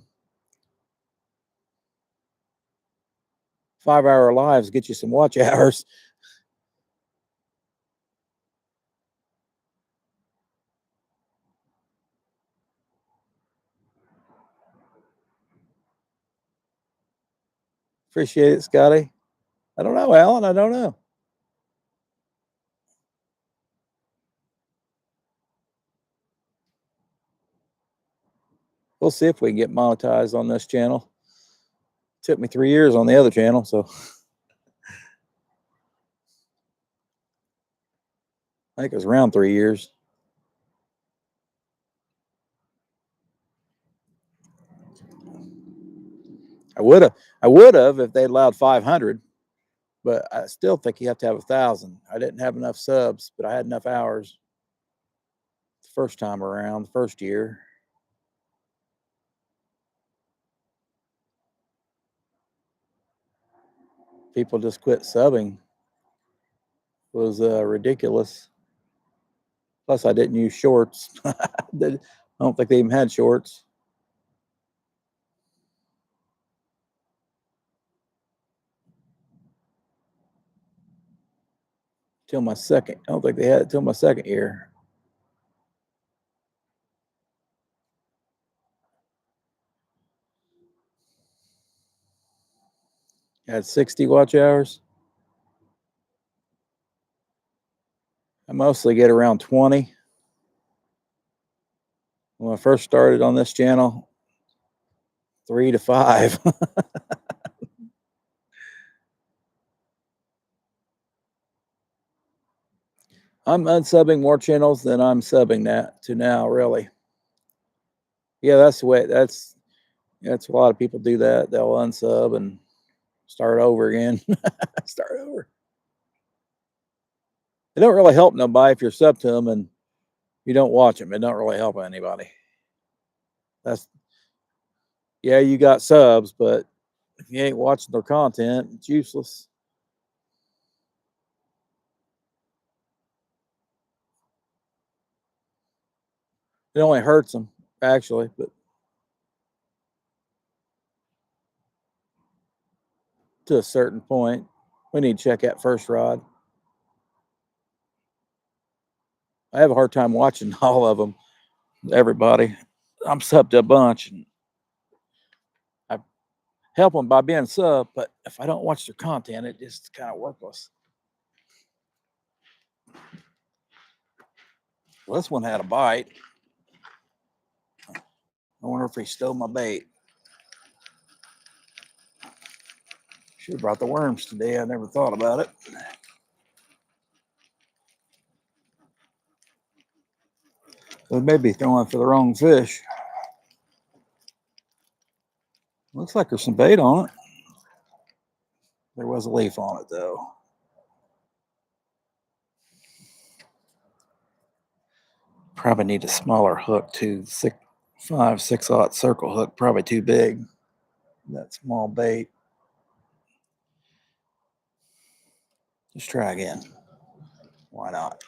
5-hour lives get you some watch hours. Appreciate it, Scotty. I don't know, Alan. I don't know. We'll see if we can get monetized on this channel. It took me 3 years on the other channel, so I think it was around 3 years. I would have if they allowed 500, but I still think you have to have 1,000. I didn't have enough subs, but I had enough hours the first time around, the first year. People just quit subbing. It was ridiculous. Plus, I didn't use shorts. I don't think they even had shorts. Till my second. I don't think they had it till my second year. I had 60 watch hours. I mostly get around 20. When I first started on this channel, 3 to 5. I'm unsubbing more channels than I'm subbing that to now, really. Yeah, that's the way. That's a lot of people do that. They'll unsub and start over again. Start over. It don't really help nobody if you're sub to them and you don't watch them. It don't really help anybody. That's yeah, you got subs, but if you ain't watching their content, it's useless. It only hurts them, actually, but to a certain point, we need to check that first rod. I have a hard time watching all of them, everybody. I'm subbed to a bunch, and I help them by being sub, but if I don't watch their content, it just kind of worthless. Well, this one had a bite. I wonder if he stole my bait. Should have brought the worms today. I never thought about it. We may be throwing for the wrong fish. Looks like there's some bait on it. There was a leaf on it, though. Probably need a smaller hook, too. 6/aught circle hook, probably too big. That small bait. Let's try again. Why not?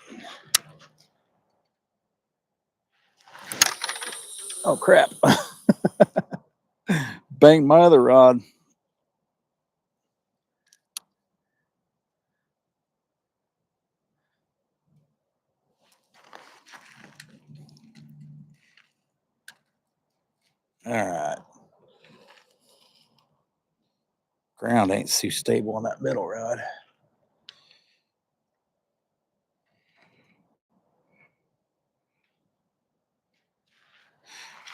Oh, crap. Banged my other rod. All right. Ground ain't too stable on that middle rod.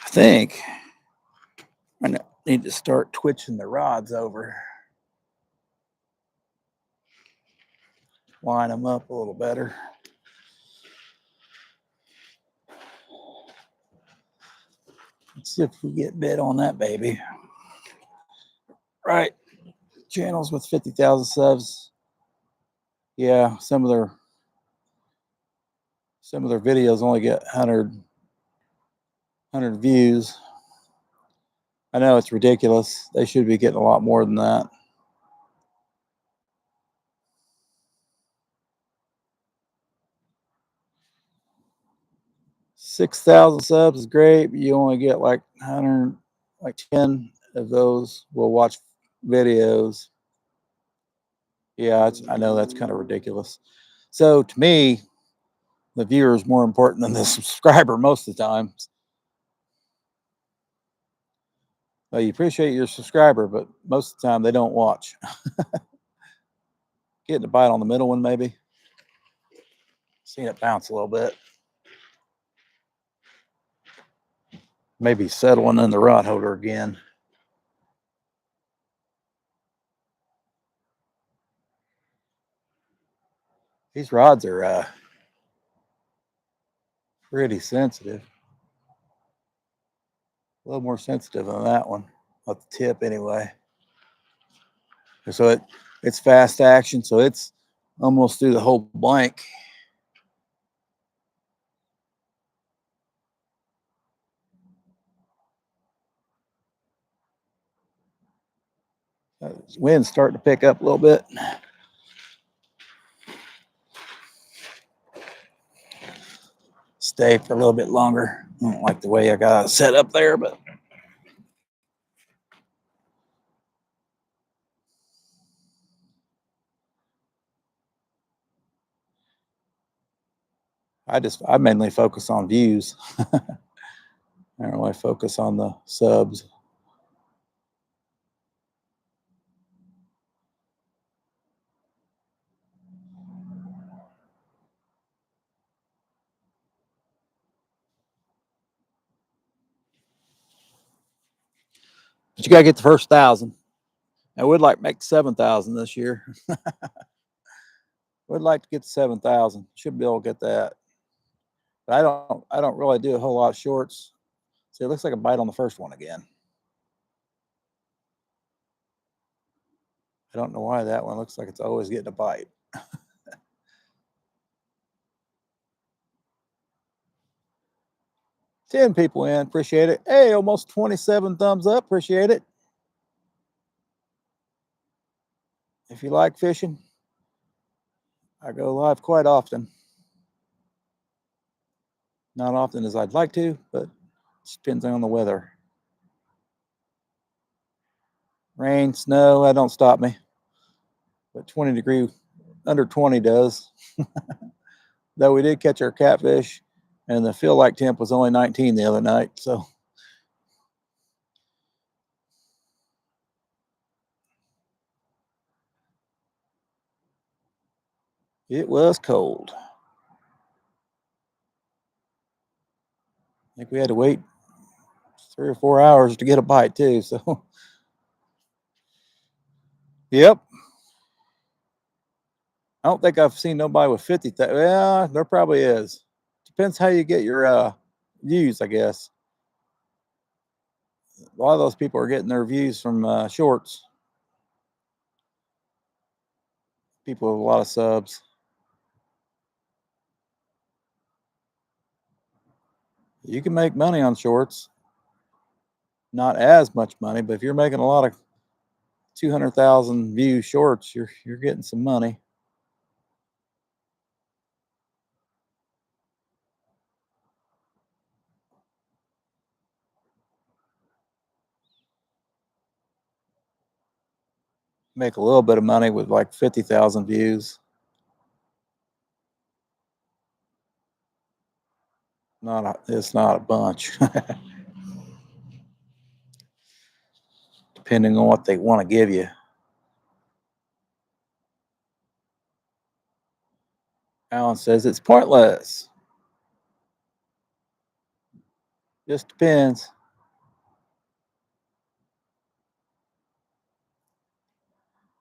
I think I need to start twitching the rods over. Line them up a little better. Let's see if we get bid on that baby. Right. Channels with 50,000 subs. Yeah, some of their videos only get 100 views. I know it's ridiculous. They should be getting a lot more than that. 6,000 subs is great, but you only get like 100, like 10 of those will watch videos. Yeah, I know that's kind of ridiculous. So to me, the viewer is more important than the subscriber most of the time. Well, you appreciate your subscriber, but most of the time they don't watch. Getting a bite on the middle one, maybe. Seen it bounce a little bit. Maybe settling in the rod holder again. These rods are pretty sensitive. A little more sensitive than that one, at the tip anyway. So it's fast action, so it's almost through the whole blank. Wind's starting to pick up a little bit. Stay for a little bit longer. I don't like the way I got it set up there, but I mainly focus on views. I don't really focus on the subs. But you gotta get the first 1,000. I would like to make 7,000 this year. Would like to get to 7,000. Should be able to get that. But I don't really do a whole lot of shorts. See, it looks like a bite on the first one again. I don't know why that one looks like it's always getting a bite. 10 people in, appreciate it. Hey, almost 27 thumbs up, appreciate it. If you like fishing, I go live quite often. Not often as I'd like to, but it depends on the weather. Rain, snow, that don't stop me. But 20 degree, under 20 does. Though we did catch our catfish, and the feel like temp was only 19 the other night. So it was cold. I think we had to wait 3 or 4 hours to get a bite too. So, yep. I don't think I've seen nobody with 50. Yeah, there probably is. Depends how you get your views, I guess. A lot of those people are getting their views from shorts. People with a lot of subs. You can make money on shorts. Not as much money, but if you're making a lot of 200,000 view shorts, you're getting some money. Make a little bit of money with like 50,000 views. It's not a bunch. Depending on what they want to give you. Alan says it's pointless. Just depends.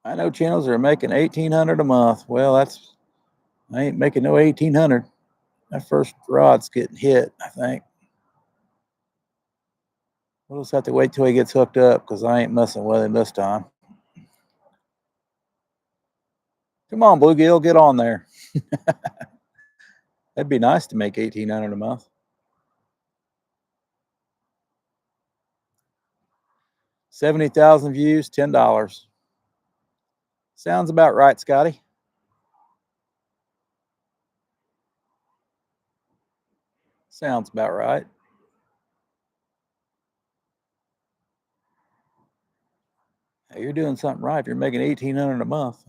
I know channels are making 1,800 a month. Well, I ain't making no 1,800. That first rod's getting hit, I think. We'll just have to wait till he gets hooked up because I ain't messing with him this time. Come on, Bluegill, get on there. That'd be nice to make 1,800 a month. 70,000 views, $10. Sounds about right, Scotty. Sounds about right. Hey, you're doing something right if you're making 1,800 a month.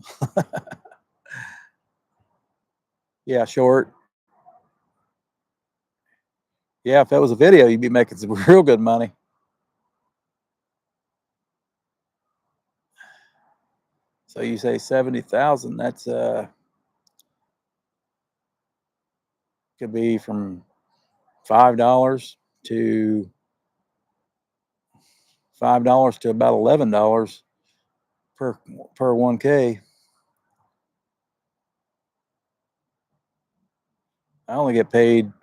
Yeah, short. Yeah, if that was a video, you'd be making some real good money. So you say 70,000, that's could be from $5 to about $11 per 1K. I only get paid.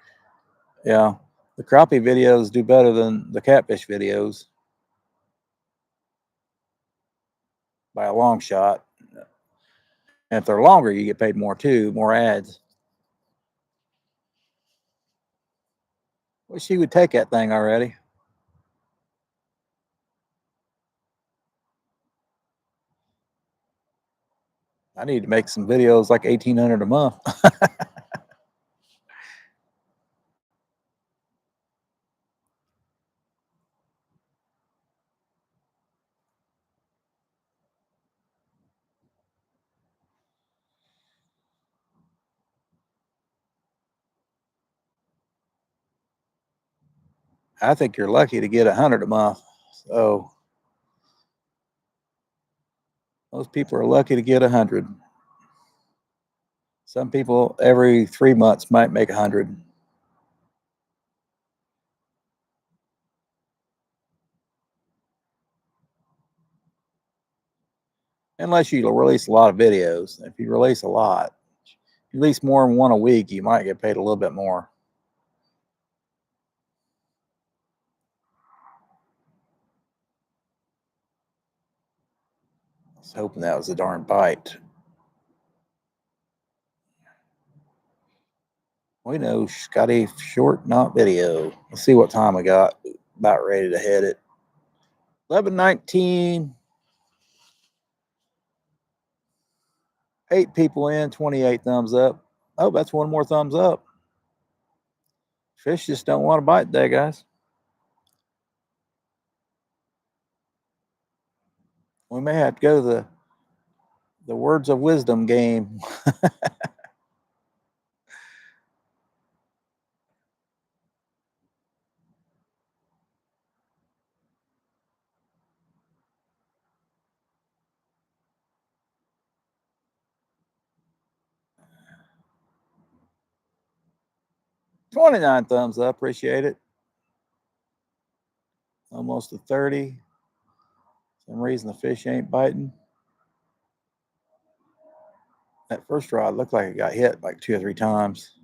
Yeah, the crappie videos do better than the catfish videos by a long shot. And if they're longer, you get paid more too, more ads. Wish you would take that thing already. I need to make some videos like 1,800 a month. I think you're lucky to get 100 a month. So most people are lucky to get 100. Some people every 3 months might make 100. Unless you release a lot of videos. If you release a lot, if you release more than one a week, you might get paid a little bit more. I was hoping that was a darn bite. We know Scotty short, not video. Let's see what time we got. About ready to hit it. 11:19. 8 people in, 28 thumbs up. Oh, that's one more thumbs up. Fish just don't want to bite today, guys. We may have to go to the words of wisdom game. 29 thumbs up. Appreciate it. Almost to 30. Some reason the fish ain't biting. That first rod looked like it got hit like 2 or 3 times.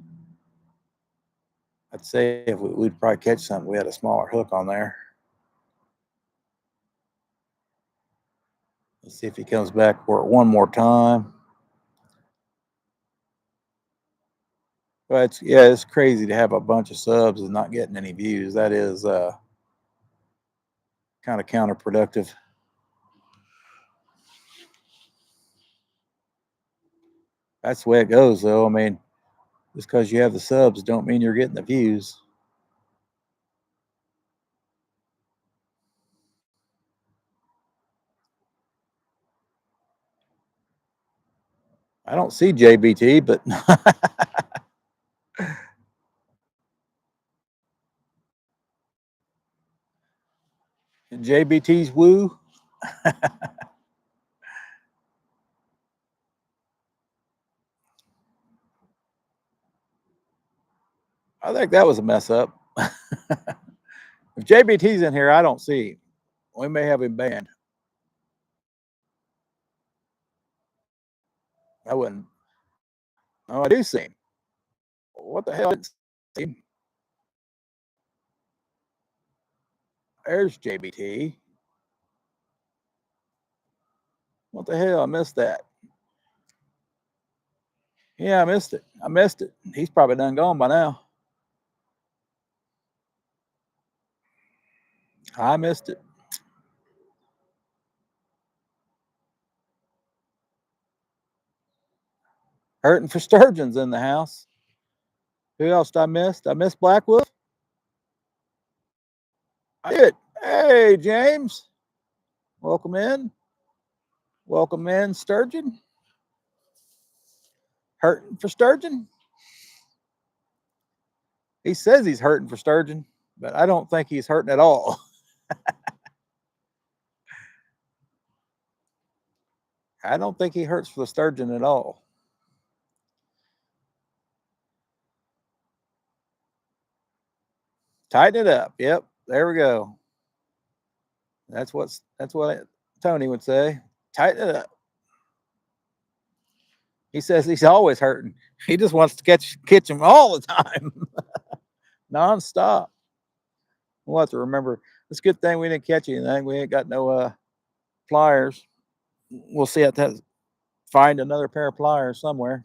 I'd say if we'd probably catch something, we had a smaller hook on there. Let's see if he comes back for it one more time. But it's crazy to have a bunch of subs and not getting any views. That is kind of counterproductive. That's the way it goes, though. I mean, just because you have the subs don't mean you're getting the views. I don't see JBT, but JBT's woo. I think that was a mess up. If JBT's in here, I don't see him. We may have him banned. I wouldn't. Oh, I do see him. What the hell? I didn't see him. There's JBT. What the hell? I missed that. Yeah, I missed it. I missed it. He's probably done gone by now. I missed it. Hurting for sturgeons in the house. Who else did I miss? I missed Black Wolf. I did. Hey, James. Welcome in. Welcome in, Sturgeon. Hurting for sturgeon? He says he's hurting for sturgeon, but I don't think he's hurting at all. I don't think he hurts for the sturgeon at all. Tighten it up. Yep, there we go. That's what Tony would say. Tighten it up. He says he's always hurting. He just wants to catch him all the time, nonstop. We'll have to remember. It's a good thing we didn't catch anything. We ain't got no pliers. We'll see if that find another pair of pliers somewhere.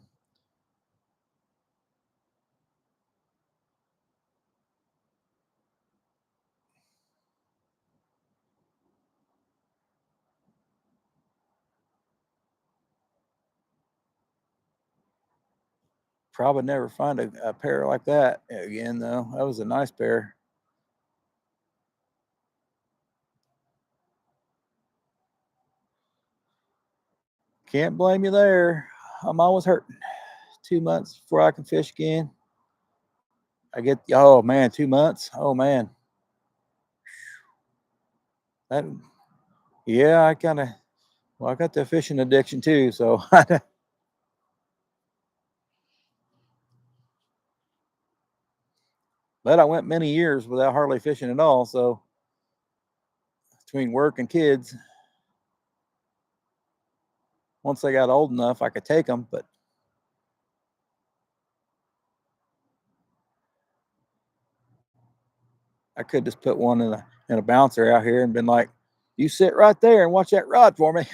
Probably never find a pair like that again, though. That was a nice pair. Can't blame you there. I'm always hurting. 2 months before I can fish again. I get, oh man, 2 months. Oh man. That, yeah, I kind of, well, I got the fishing addiction too. So, but I went many years without hardly fishing at all. So, between work and kids, once they got old enough, I could take them, but I could just put one in a bouncer out here and been like, "You sit right there and watch that rod for me."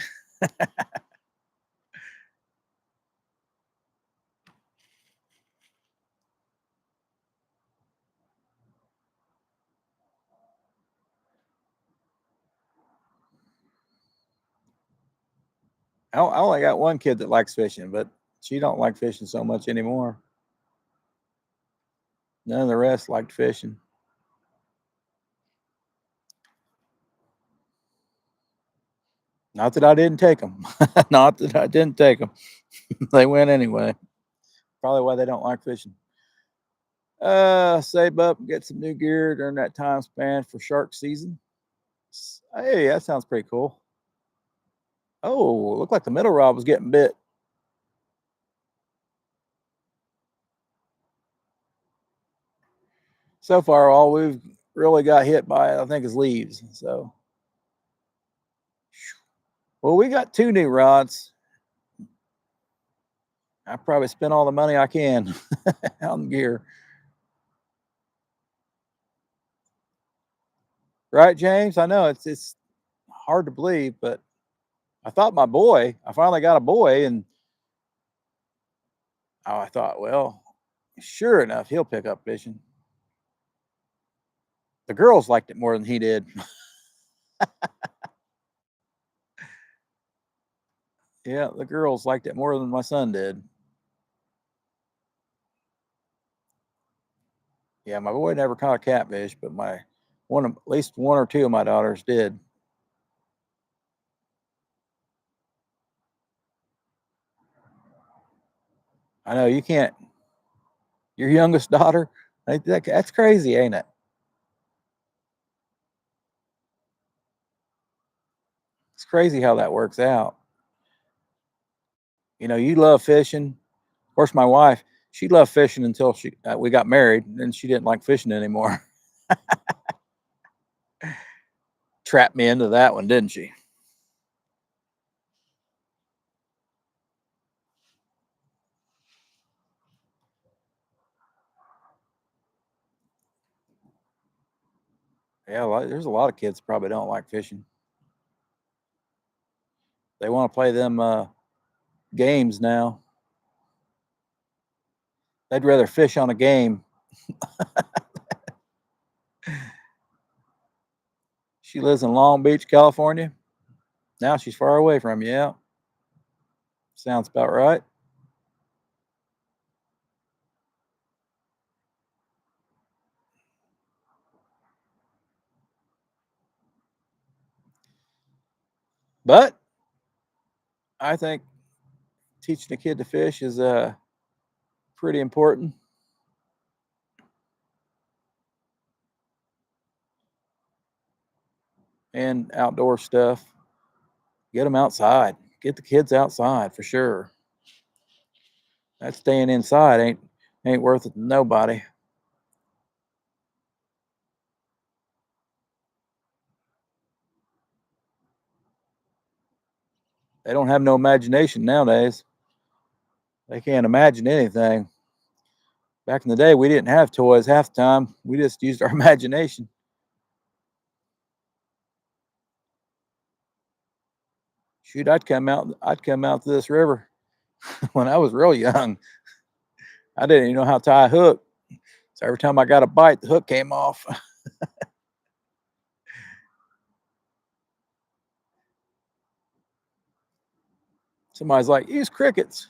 I only got one kid that likes fishing, but she don't like fishing so much anymore. None of the rest liked fishing. Not that I didn't take them. Not that I didn't take them. They went anyway. Probably why they don't like fishing. Save up and get some new gear during that time span for shark season. Hey, that sounds pretty cool. Oh, looked like the middle rod was getting bit. So far, all we've really got hit by, I think, is leaves. So, well, we got two new rods. I probably spent all the money I can on gear. Right, James? I know it's hard to believe, but I thought I finally got a boy, and I thought, well, sure enough, he'll pick up fishing. The girls liked it more than he did. Yeah, the girls liked it more than my son did. Yeah, my boy never caught a catfish, but at least one or two of my daughters did. I know you can't. Your youngest daughter, that's crazy, ain't it? It's crazy how that works out. You love fishing. Of course, my wife, she loved fishing until we got married, and then she didn't like fishing anymore. Trapped me into that one, didn't she? Yeah, there's a lot of kids probably don't like fishing. They want to play them games now. They'd rather fish on a game. She lives in Long Beach, California. Now she's far away from you. Yeah, sounds about right. But I think teaching a kid to fish is pretty important. And outdoor stuff. Get them outside. Get the kids outside for sure. That staying inside ain't worth it to nobody. They don't have no imagination nowadays. They can't imagine anything. Back in the day, we didn't have toys half the time. We just used our imagination. Shoot, I'd come out to this river when I was real young. I didn't even know how to tie a hook. So every time I got a bite, the hook came off. Somebody's like, use crickets.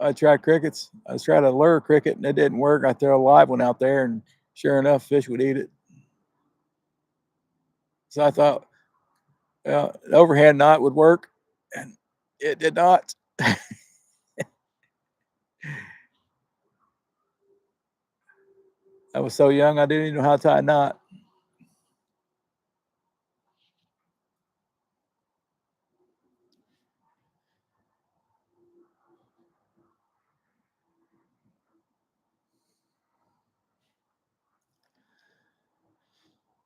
I tried crickets. I was trying to lure a cricket and it didn't work. I threw a live one out there and sure enough, fish would eat it. So I thought, well, an overhand knot would work and it did not. I was so young, I didn't even know how to tie a knot.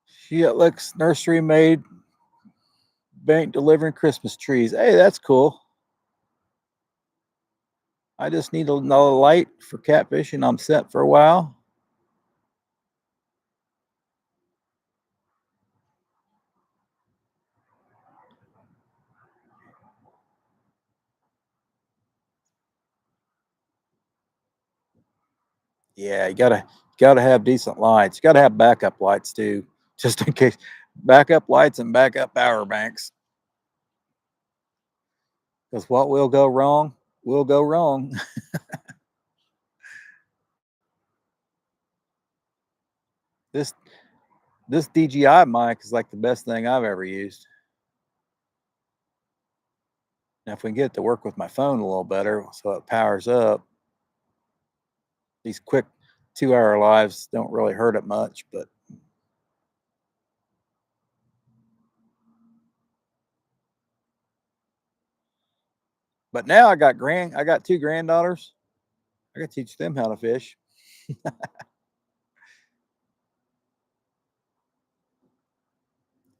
She looks nursery made bank delivering Christmas trees. Hey, that's cool. I just need another light for catfishing. I'm set for a while. Yeah, you gotta have decent lights. You gotta have backup lights too, just in case. Backup lights and backup power banks. Because what will go wrong will go wrong. this this DJI mic is like the best thing I've ever used. Now, if we can get it to work with my phone a little better, so it powers up, these quick 2 hour lives don't really hurt it much. But now I got two granddaughters. I got to teach them how to fish.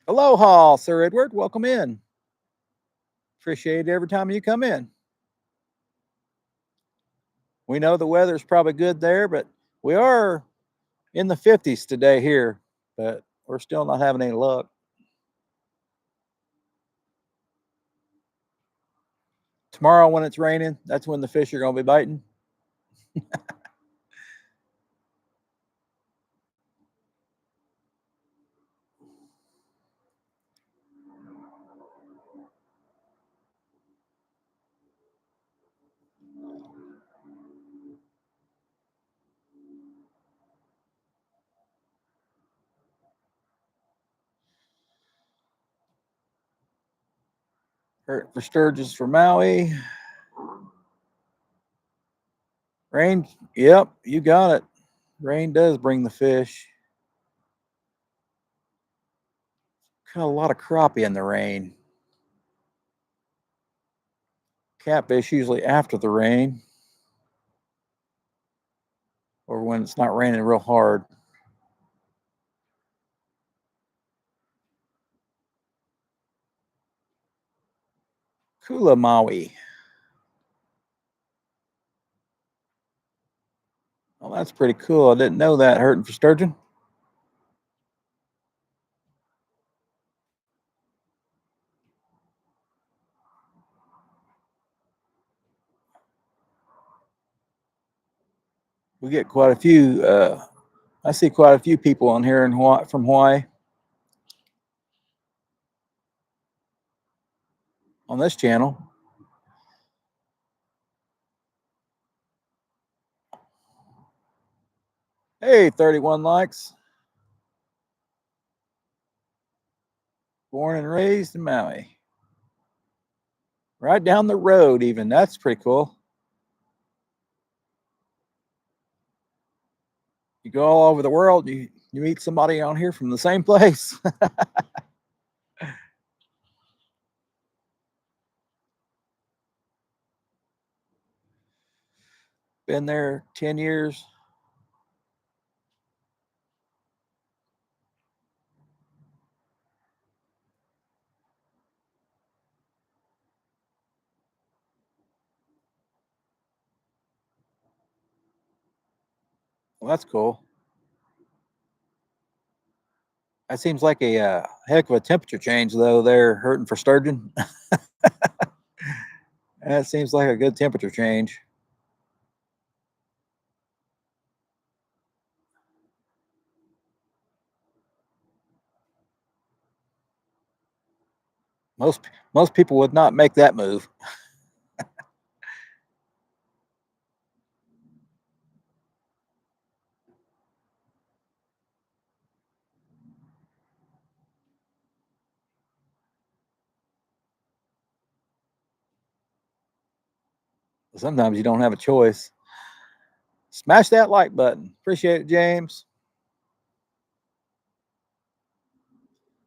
Aloha, Sir Edward. Welcome in. Appreciate it every time you come in. We know the weather's probably good there, but we are in the 50s today here, but we're still not having any luck. Tomorrow, when it's raining, that's when the fish are going to be biting. Hurt for sturgeons for Maui. Rain, yep, you got it. Rain does bring the fish. Got a lot of crappie in the rain. Catfish usually after the rain or when it's not raining real hard. Kula Maui. Oh, that's pretty cool. I didn't know that. Hurting for sturgeon. We get quite a few. I see quite a few people on here in Hawaii, from Hawaii on this channel. Hey, 31 likes. Born and raised in Maui. Right down the road, even. That's pretty cool. You go all over the world, you meet somebody on here from the same place. Been there 10 years. Well, that's cool. That seems like a heck of a temperature change, though. They're hurting for sturgeon. That seems like a good temperature change. Most most people would not make that move. Sometimes you don't have a choice. Smash that like button. Appreciate it, James.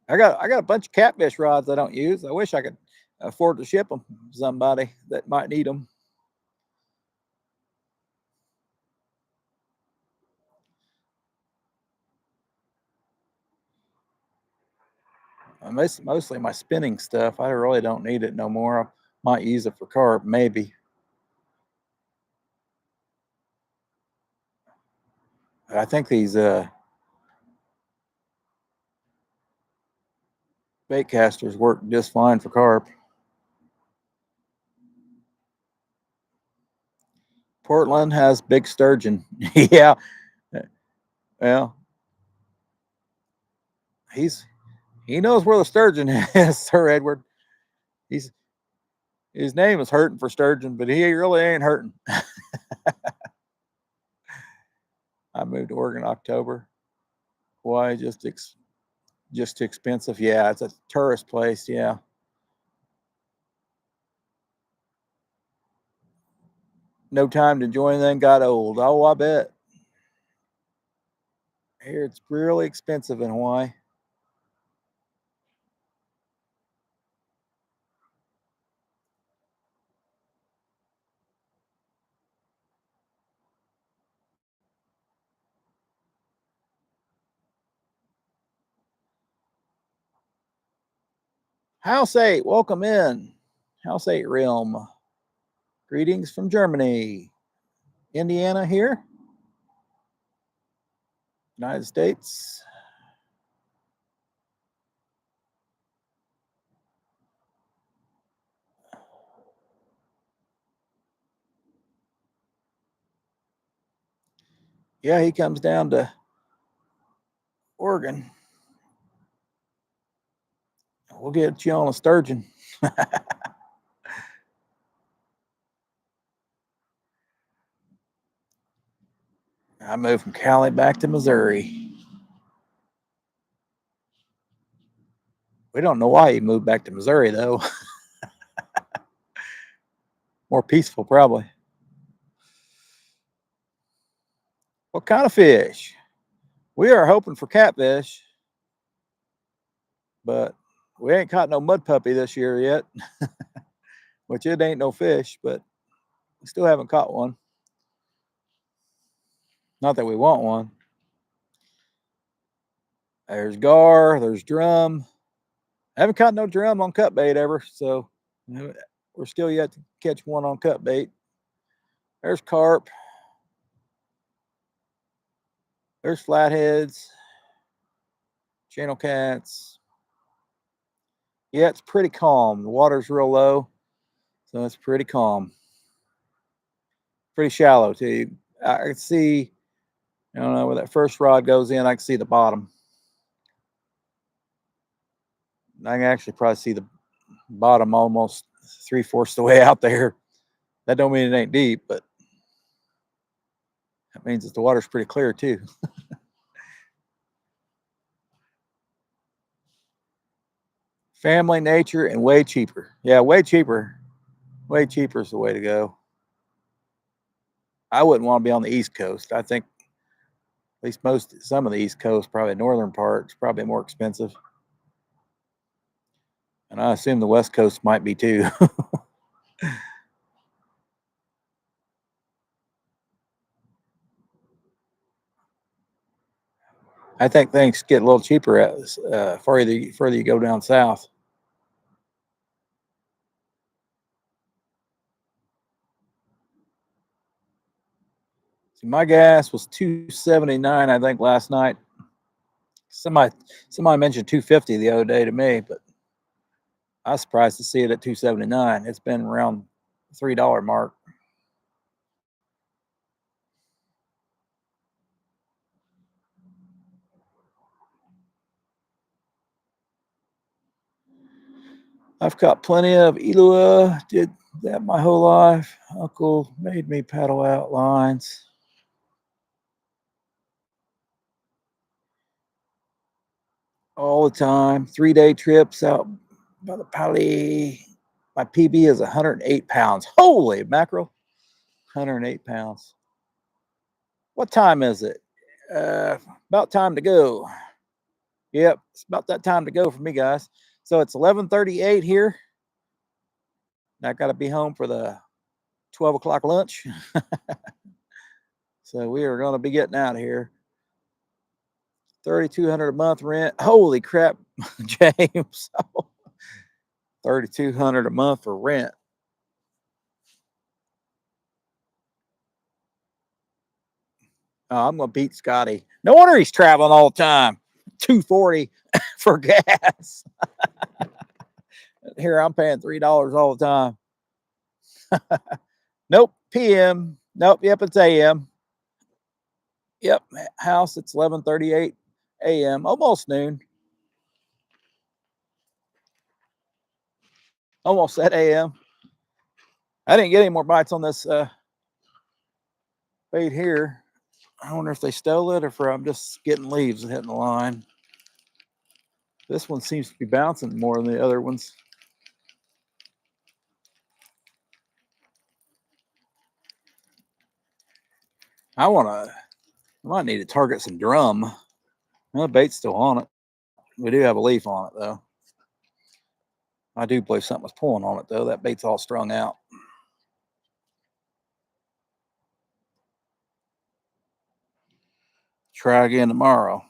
I got a bunch of catfish rods I don't use. I wish I could afford to ship them to somebody that might need them. Mostly my spinning stuff. I really don't need it no more. I might use it for carp, maybe. I think these bait casters work just fine for carp. Portland has big sturgeon. Yeah. Well, he knows where the sturgeon is, Sir Edward. He's his name is hurting for sturgeon, but he really ain't hurting. I moved to Oregon in October. Why? Just too expensive. Yeah, it's a tourist place. Yeah. No time to enjoy anything. Got old. Oh, I bet. Here it's really expensive in Hawaii. House 8, welcome in. House 8 Realm. Greetings from Germany. Indiana here. United States. Yeah, he comes down to Oregon. We'll get you on a sturgeon. I moved from Cali back to Missouri. We don't know why he moved back to Missouri, though. More peaceful, probably. What kind of fish? We are hoping for catfish, but we ain't caught no mud puppy this year yet, which it ain't no fish, but we still haven't caught one. Not that we want one. There's gar, there's drum. I haven't caught no drum on cut bait ever, so we're still yet to catch one on cut bait. There's carp. There's flatheads, channel cats. Yeah, it's pretty calm. The water's real low, so it's pretty calm. Pretty shallow too. I can see, I don't know, where that first rod goes in, I can see the bottom. I can actually probably see the bottom almost 3/4 the way out there. That don't mean it ain't deep, but that means that the water's pretty clear too. Family, nature, and way cheaper. Yeah, way cheaper. Way cheaper is the way to go. I wouldn't want to be on the East Coast. I think at least some of the East Coast, probably northern parts, probably more expensive. And I assume the West Coast might be too. I think things get a little cheaper further you go down south. See, my gas was $2.79, I think, last night. Somebody mentioned $2.50 the other day to me, but I was surprised to see it at $2.79. It's been around $3 mark. I've caught plenty of Elua. Did that my whole life. Uncle made me paddle out lines. All the time. 3-day trips out by the Pali. My PB is 108 pounds. Holy mackerel. 108 pounds. What time is it? About time to go. Yep, it's about that time to go for me, guys. So it's 11:38 here. I got to be home for the 12 o'clock lunch. So we are going to be getting out of here. $3,200 a month rent. Holy crap, James. $3,200 a month for rent. Oh, I'm going to beat Scotty. No wonder he's traveling all the time. $240 for gas. Here, I'm paying $3 all the time. Nope, PM. Nope, yep, it's AM. Yep, house, it's 11:38 AM, almost noon. Almost at AM. I didn't get any more bites on this bait here. I wonder if they stole it or if I'm just getting leaves and hitting the line. This one seems to be bouncing more than the other ones. I might need to target some drum. Well, the bait's still on it. We do have a leaf on it though. I do believe something was pulling on it though. That bait's all strung out. Try again tomorrow.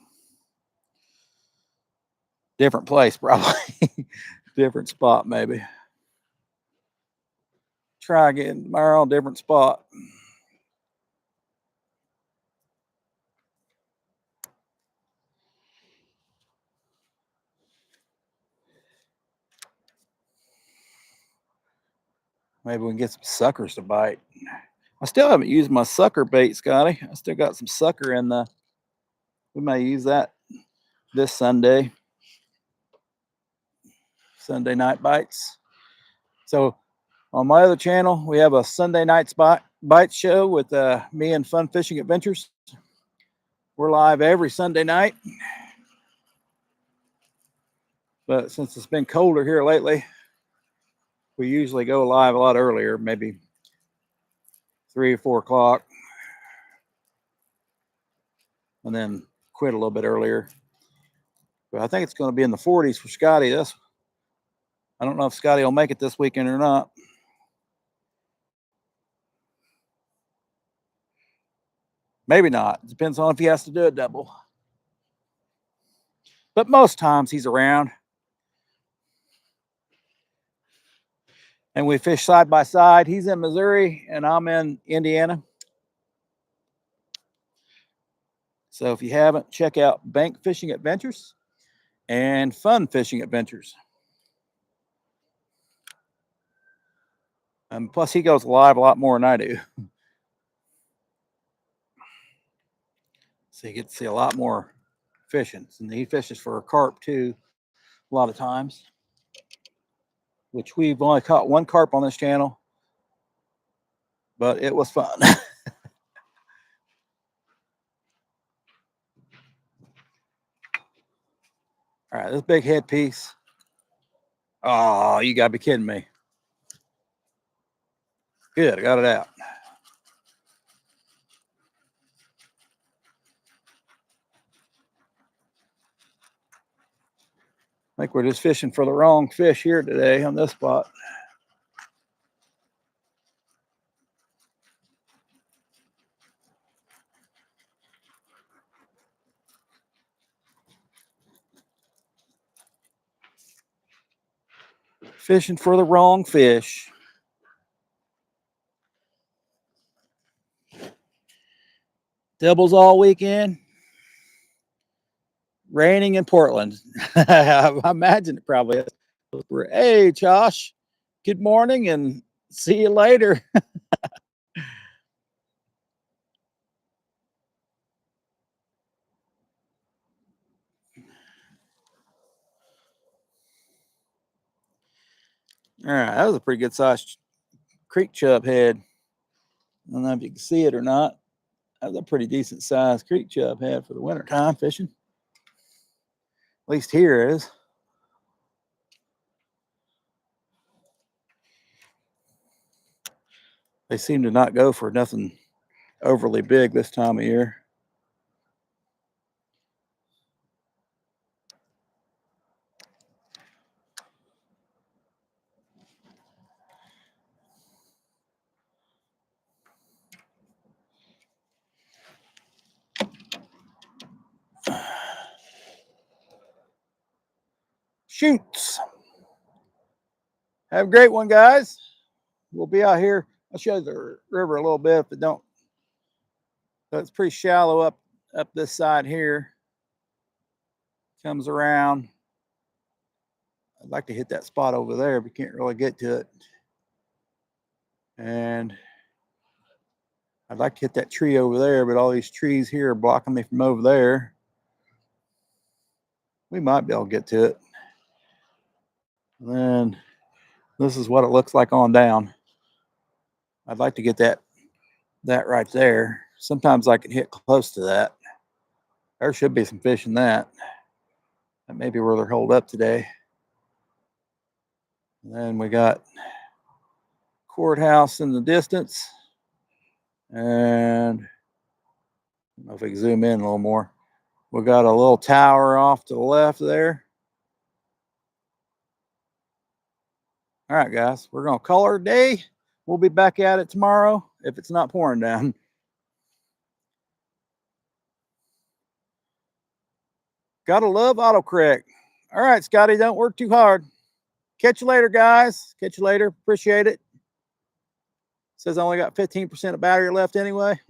Different place, probably. Different spot, maybe. Try again tomorrow, different spot. Maybe we can get some suckers to bite. I still haven't used my sucker bait, Scotty. I still got some sucker in the. We may use that this Sunday. Sunday night bites. So on my other channel, we have a Sunday night bite show with me and Fun Fishing Adventures. We're live every Sunday night. But since it's been colder here lately, we usually go live a lot earlier, maybe 3 or 4 o'clock, and then quit a little bit earlier. But I think it's going to be in the 40s for Scotty. I don't know if Scotty will make it this weekend or not. Maybe not. Depends on if he has to do a double. But most times he's around. And we fish side by side. He's in Missouri and I'm in Indiana. So if you haven't, check out Bank Fishing Adventures and Fun Fishing Adventures. Plus, he goes live a lot more than I do. So you get to see a lot more fishing. And he fishes for a carp too, a lot of times. Which we've only caught 1 carp on this channel. But it was fun. All right, this big headpiece. Oh, you gotta be kidding me. Good, I got it out. I think we're just fishing for the wrong fish here today on this spot. Fishing for the wrong fish. Doubles all weekend. Raining in Portland. I imagine it probably is. Hey, Josh. Good morning and see you later. All right, that was a pretty good sized creek chub head. I don't know if you can see it or not. That was a pretty decent sized creek chub head for the winter time fishing. At least here it is. They seem to not go for nothing overly big this time of year. Shoots. Have a great one, guys. We'll be out here. I'll show you the river a little bit if it don't. So it's pretty shallow up this side here. Comes around. I'd like to hit that spot over there, but can't really get to it. And I'd like to hit that tree over there, but all these trees here are blocking me from over there. We might be able to get to it. And then this is what it looks like on down. I'd like to get that right there. Sometimes I can hit close to that. There should be some fish in that. That may be where they're holed up today. And then we got courthouse in the distance. And I don't know if we can zoom in a little more. We got a little tower off to the left there. All right, guys, we're going to call our day. We'll be back at it tomorrow if it's not pouring down. Gotta love autocorrect. All right, Scotty, don't work too hard. Catch you later, guys. Catch you later. Appreciate it. Says I only got 15% of battery left anyway.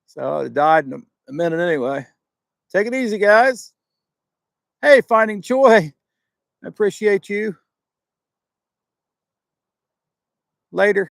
So it died in a minute anyway. Take it easy, guys. Hey, Finding Joy. I appreciate you. Later.